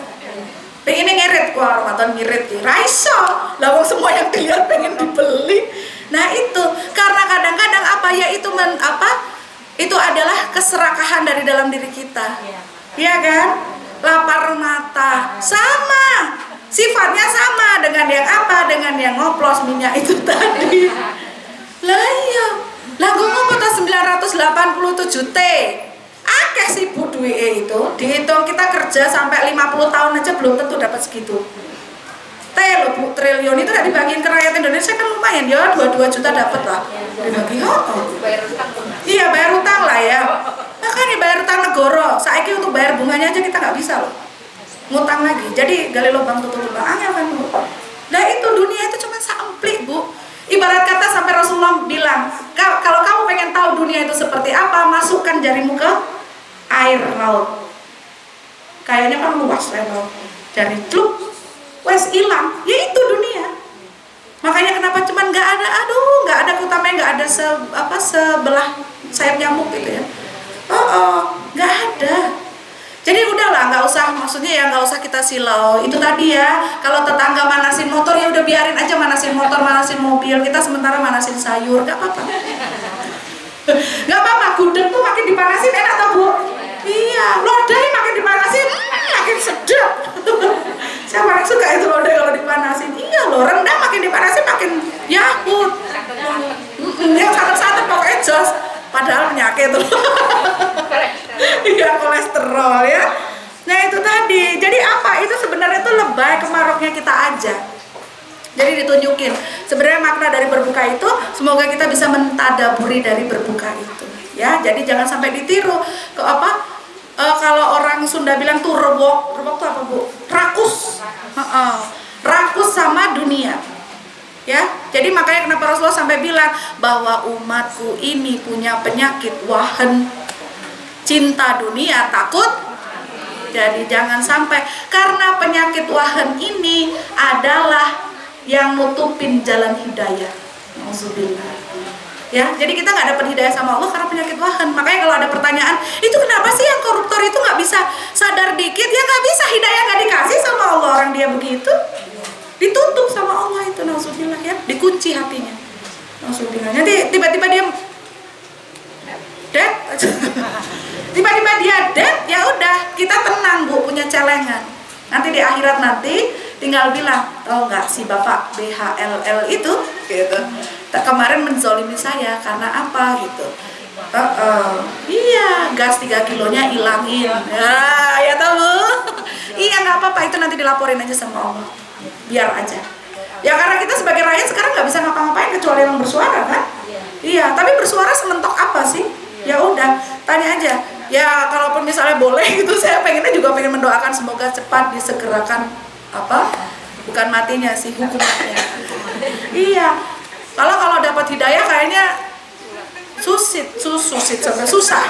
Pengennya ngirit, wah Ramadan ngirit ya. Raiso, lawang semua yang dilihat pengen dibeli. Nah itu karena kadang-kadang itu adalah keserakahan dari dalam diri kita. Iya kan? Lapar mata sama, sifatnya sama dengan yang dengan yang ngoplos minyak itu tadi. Lah iya, lagu ngoplos 987 T. Akeh sih Bu duwe itu, dihitung kita kerja sampai 50 tahun aja belum tentu dapat segitu. T loh Bu, triliun itu tadi dibagiin ke rakyat Indonesia kan lumayan ya, 22 juta dapat lah. Dibagi iya bayar utang lah ya. Makanya bayar utang negara, saiki untuk bayar bunganya aja kita nggak bisa loh, ngutang lagi. Jadi gali lubang tutup lubang, angel kan Bu. Nah itu dunia itu cuma saemplik Bu. Ibarat kata sampai Rasulullah bilang, kalau kamu pengen tahu dunia itu seperti apa, masukkan jarimu ke air laut. Kayaknya kan luas laut, jari celuk, wes hilang. Ya itu dunia. Makanya kenapa cuman nggak ada keutamaannya, nggak ada sebelah sayap nyamuk gitu ya. Nggak ada. Jadi udahlah, nggak usah kita silau. Itu tadi ya, kalau tetangga manasin motor ya udah biarin aja manasin motor, manasin mobil. Kita sementara manasin sayur, nggak apa-apa. Nggak apa-apa. Gudeg tuh makin dipanasin enak tau Bu? Iya, lodeh makin dipanasin makin sedap. Saya paling suka itu lodeh kalau dipanasin. Iya loh, rendang makin dipanasin makin yakut. Yang santet-santet pokoknya jos. Padahal penyakit tuh. Iya, kolesterol ya. Nah itu tadi. Jadi apa? Itu sebenarnya itu lebay kemaroknya kita aja. Jadi ditunjukin sebenarnya makna dari berbuka itu, semoga kita bisa mentadaburi dari berbuka itu. Ya, jadi jangan sampai ditiru. Kalau orang Sunda bilang tuh rebok tuh apa Bu? Rakus. Rakus sama dunia. Ya, Jadi makanya kenapa Rasulullah sampai bilang bahwa umatku ini punya penyakit wahan, cinta dunia, takut. Jadi jangan sampai, karena penyakit wahan ini adalah yang nutupin jalan hidayah. Nauzubillah. Ya, jadi kita nggak dapat hidayah sama Allah karena penyakit wahan. Makanya kalau ada pertanyaan, itu kenapa sih yang koruptor itu nggak bisa sadar dikit? Ya nggak bisa, hidayah nggak dikasih sama Allah, orang dia begitu, ditutup sama Allah itu, nauzubillah ya, dikunci hatinya. Nauzubillah. Nanti tiba-tiba dia dead, tiba-tiba dia dead, ya udah kita tenang Bu, punya celengan. Nanti di akhirat nanti tinggal bilang, tahu nggak si bapak BHLL itu, gitu, kemarin menzolimi saya karena apa gitu. Iya, gas 3 kilonya ilangin. Ya tahu. Iya nggak apa-apa, itu nanti dilaporin aja sama Allah. Biar aja. Ya karena kita sebagai rakyat sekarang nggak bisa ngapa-ngapain kecuali yang bersuara kan? Iya, tapi bersuara sementok apa sih? Ya udah, tanya aja. Ya kalaupun misalnya boleh gitu, saya pengennya juga pengen mendoakan semoga cepat disegerakan apa? Bukan matinya sih, hukumannya. Iya. Kalau dapat hidayah kayaknya susit sampai susah.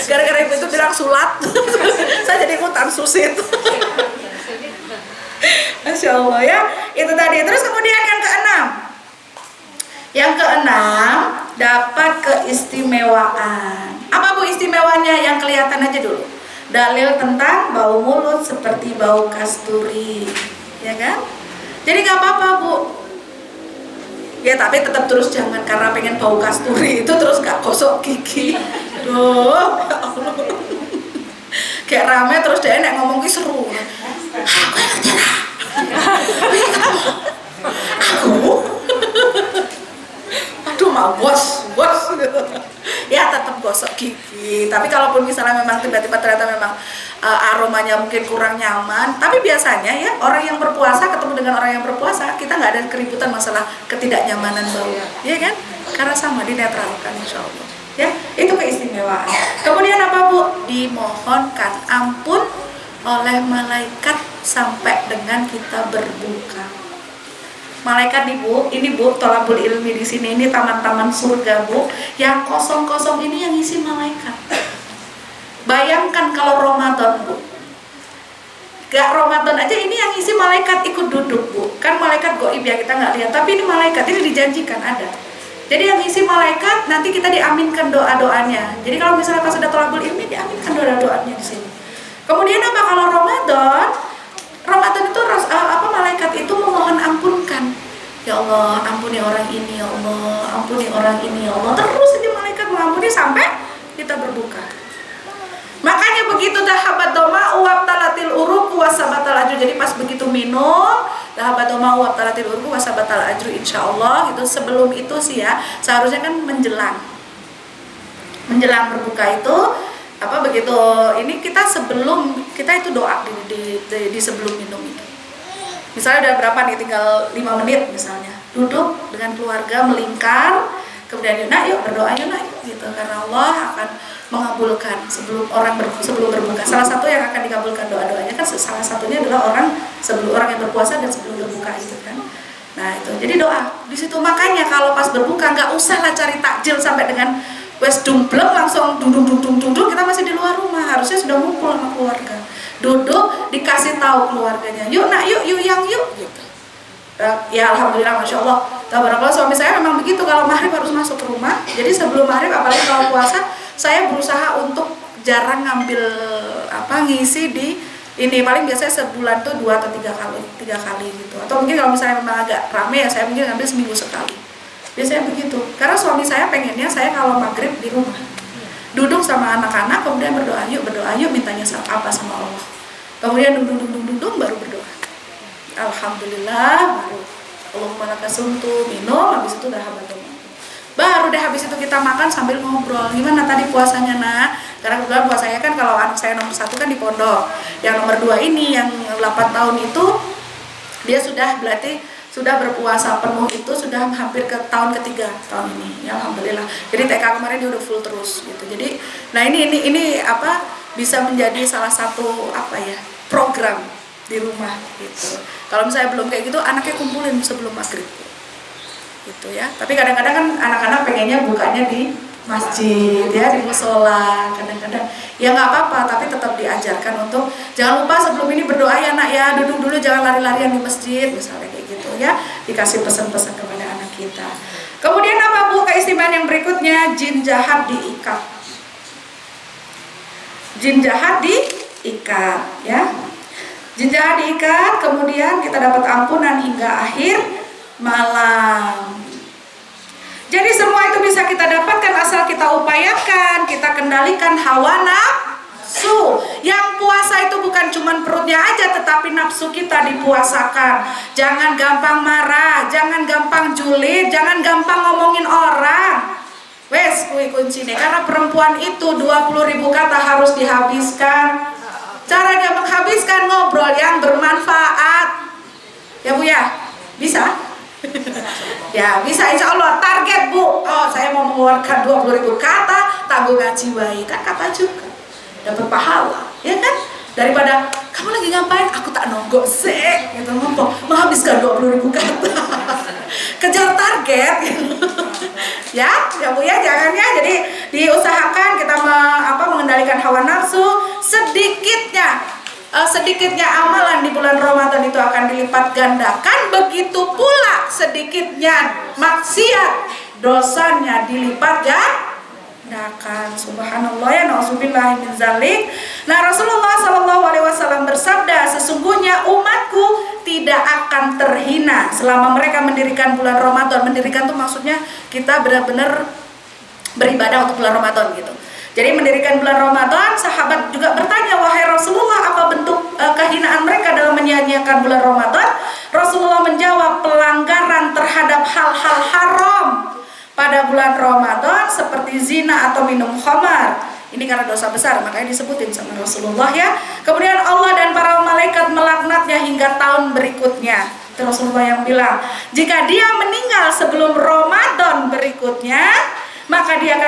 Gara-gara itu bilang sulat, saya jadi ikutan susit. Masya Allah ya, itu tadi. Terus kemudian yang keenam. Yang keenam, dapat keistimewaan. Apa Bu istimewanya? Yang kelihatan aja dulu. Dalil tentang bau mulut seperti bau kasturi, ya kan? Jadi nggak apa-apa Bu. Ya tapi tetap terus jangan karena pengen bau kasturi itu terus nggak gosok gigi. Duh, ya Allah. Kayak rame terus dia enak ngomong ki seru. Aku yang cerah. Aku. Aduh mau bos. Ya tetap gosok gigi. Tapi kalaupun misalnya memang tiba-tiba ternyata memang aromanya mungkin kurang nyaman, tapi biasanya ya orang yang berpuasa ketemu dengan orang yang berpuasa, kita nggak ada keributan masalah ketidaknyamanan bau, ya kan? Karena sama dinetralkan insya Allah. Ya, itu keistimewaan. Kemudian apa Bu? Dimohonkan ampun oleh malaikat sampai dengan kita berbuka. Malaikat nih Bu, ini Bu, tolabul ilmi di sini, ini taman-taman surga Bu, yang kosong-kosong ini yang isi malaikat. Bayangkan kalau Ramadan Bu, gak Ramadan aja ini yang isi malaikat ikut duduk Bu. Kan malaikat goib ya kita nggak lihat, tapi ini malaikat, ini dijanjikan ada. Jadi yang isi malaikat nanti kita diaminkan doa-doanya. Jadi kalau misalnya pas ada tolabul ilmi diaminkan doa-doanya di sini. Kemudian apa kalau Ramadan? Ramadan itu malaikat itu memohon ampunkan. Ya Allah, ampuni orang ini ya Allah, ampuni orang ini ya Allah. Terus ini malaikat mengampuni sampai kita berbuka. Makanya begitu dahabat doma uap talatil uruk wasabatal ajru. Jadi pas begitu minum dahabat doma uap talatil uruk wasabatal ajru insyaallah itu sebelum itu sih ya seharusnya kan menjelang berbuka itu apa begitu ini kita sebelum kita itu doa di sebelum minum itu. Misalnya udah berapa nih tinggal 5 menit misalnya duduk dengan keluarga melingkar kemudian yuk berdoa yuk gitu karena Allah akan mengabulkan sebelum berbuka. Salah satu yang akan dikabulkan doa-doanya kan salah satunya adalah orang yang berpuasa dan sebelum berbuka itu kan. Nah itu jadi doa di situ. Makanya kalau pas berbuka nggak usah lah cari takjil sampai dengan wes dumplek langsung duduk kita masih di luar rumah, harusnya sudah ngumpul sama keluarga. Duduk dikasih tahu keluarganya, yuk gitu. Ya alhamdulillah masya Allah. Tabarakallah suami saya memang begitu kalau maghrib harus masuk ke rumah. Jadi sebelum maghrib apalagi kalau puasa saya berusaha untuk jarang ngambil ngisi di ini paling biasanya sebulan tuh 2 atau 3 kali gitu. Atau mungkin kalau misalnya memang agak rame ya saya mungkin ngambil seminggu sekali. Biasanya begitu, karena suami saya pengennya saya kalau maghrib di rumah duduk sama anak-anak kemudian berdoa yuk mintanya apa sama Allah, kemudian duduk baru berdoa. Alhamdulillah baru Allahumma lakasumtu minum, habis itu baru deh habis itu kita makan sambil ngobrol gimana tadi puasanya karena kebetulan puasanya kan kalau anak saya nomor 1 kan di pondok, yang nomor 2 ini yang 8 tahun itu dia sudah berpuasa penuh itu sudah hampir ke tahun ketiga tahun ini ya alhamdulillah. Jadi TK kemarin dia udah full terus gitu. Jadi nah ini bisa menjadi salah satu program di rumah gitu. Kalau misalnya belum kayak gitu, anaknya kumpulin sebelum maghrib gitu ya. Tapi kadang-kadang kan anak-anak pengennya bukanya di masjid ya, di musola kadang-kadang ya nggak apa-apa, tapi tetap diajarkan untuk jangan lupa sebelum ini berdoa ya nak ya, duduk dulu, jangan lari-larian di masjid misalnya kayak gitu ya, dikasih pesan-pesan kepada anak kita. Kemudian apa Bu keistimewaan yang berikutnya? Jin jahat diikat. Jin jahat diikat ya. Jin jahat diikat, kemudian kita dapat ampunan hingga akhir malam. Jadi semua itu bisa kita dapatkan asal kita upayakan, kita kendalikan hawa nafsu. Yang puasa itu bukan cuma perutnya aja, tetapi nafsu kita dipuasakan. Jangan gampang marah, jangan gampang julid, jangan gampang ngomongin orang. Wes, kui kuncinya. Karena perempuan itu 20.000 kata harus dihabiskan. Caranya menghabiskan ngobrol yang bermanfaat. Ya Bu ya, bisa? Ya bisa, insya Allah. Target Bu, oh saya mau mengeluarkan 20.000 kata, tanggungan jiwai, kan kata juga dapat pahala, ya kan? Daripada kamu lagi ngapain, aku tak nonggok sih gitu, ngomong menghabiskan 20.000 kata. Kejar target gitu. Ya Bu ya, jangan ya. Jadi diusahakan kita mengendalikan hawa nafsu. Sedikitnya amalan di bulan Ramadan itu akan dilipat gandakan, begitu pula sedikitnya maksiat dosanya dilipat gandakan. Subhanallah ya, na'udzubillahi min zalik. Nah, Rasulullah SAW bersabda, sesungguhnya umatku tidak akan terhina selama mereka mendirikan bulan Ramadan. Mendirikan tuh maksudnya kita benar-benar beribadah untuk bulan Ramadan gitu. Jadi mendirikan bulan Ramadan, sahabat juga bertanya, wahai Rasulullah, apa bentuk kehinaan mereka dalam menyia-nyiakan bulan Ramadan? Rasulullah menjawab, pelanggaran terhadap hal-hal haram pada bulan Ramadan seperti zina atau minum khamar. Ini karena dosa besar, makanya disebutin sama Rasulullah ya. Kemudian Allah dan para malaikat melaknatnya hingga tahun berikutnya. Itu Rasulullah yang bilang, jika dia meninggal sebelum Ramadan berikutnya, maka dia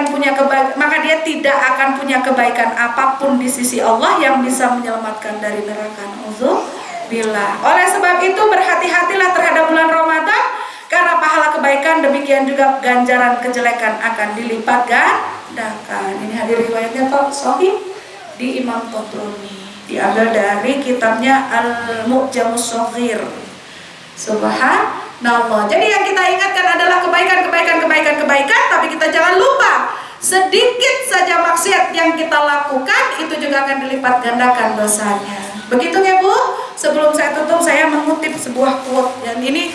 tidak akan punya kebaikan apapun di sisi Allah yang bisa menyelamatkan dari neraka. Nauzubillah. Oleh sebab itu berhati-hatilah terhadap bulan Ramadan, karena pahala kebaikan demikian juga ganjaran kejelekan akan dilipat gandakan. Ini hadir riwayatnya Pak Sahih di Imam Tabrani, diambil dari kitabnya Al-Mu'jamus Shaghir. Subhanallah. Jadi yang kita ingatkan adalah kebaikan, tapi kita jangan lupa sedikit saja maksiat yang kita lakukan itu juga akan dilipat gandakan dosanya. Begitu ya Bu. Sebelum saya tutup, saya mengutip sebuah quote yang ini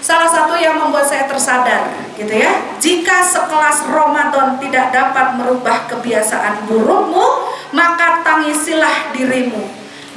salah satu yang membuat saya tersadar gitu ya. Jika sekelas Ramadan tidak dapat merubah kebiasaan burukmu, maka tangisilah dirimu.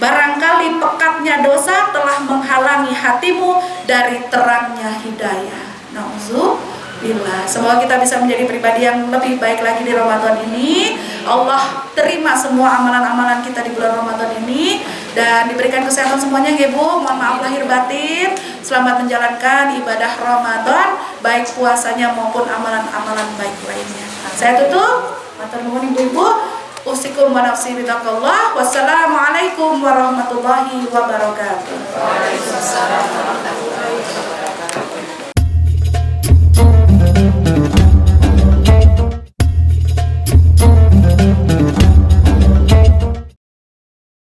Barangkali pekatnya dosa telah menghalangi hatimu dari terangnya hidayah. Nauzubillah. Semoga kita bisa menjadi pribadi yang lebih baik lagi di Ramadan ini. Allah terima semua amalan-amalan kita di bulan Ramadan ini dan diberikan kesehatan semuanya ya Bu. Mohon maaf lahir batin. Selamat menjalankan ibadah Ramadan, baik puasanya maupun amalan-amalan baik lainnya. Saya tutup. Matur nuwun Ibu-ibu. Usikum wa nafsi bitaqallah. Wassalamualaikum warahmatullahi wabarakatuh. Waalaikumsalam.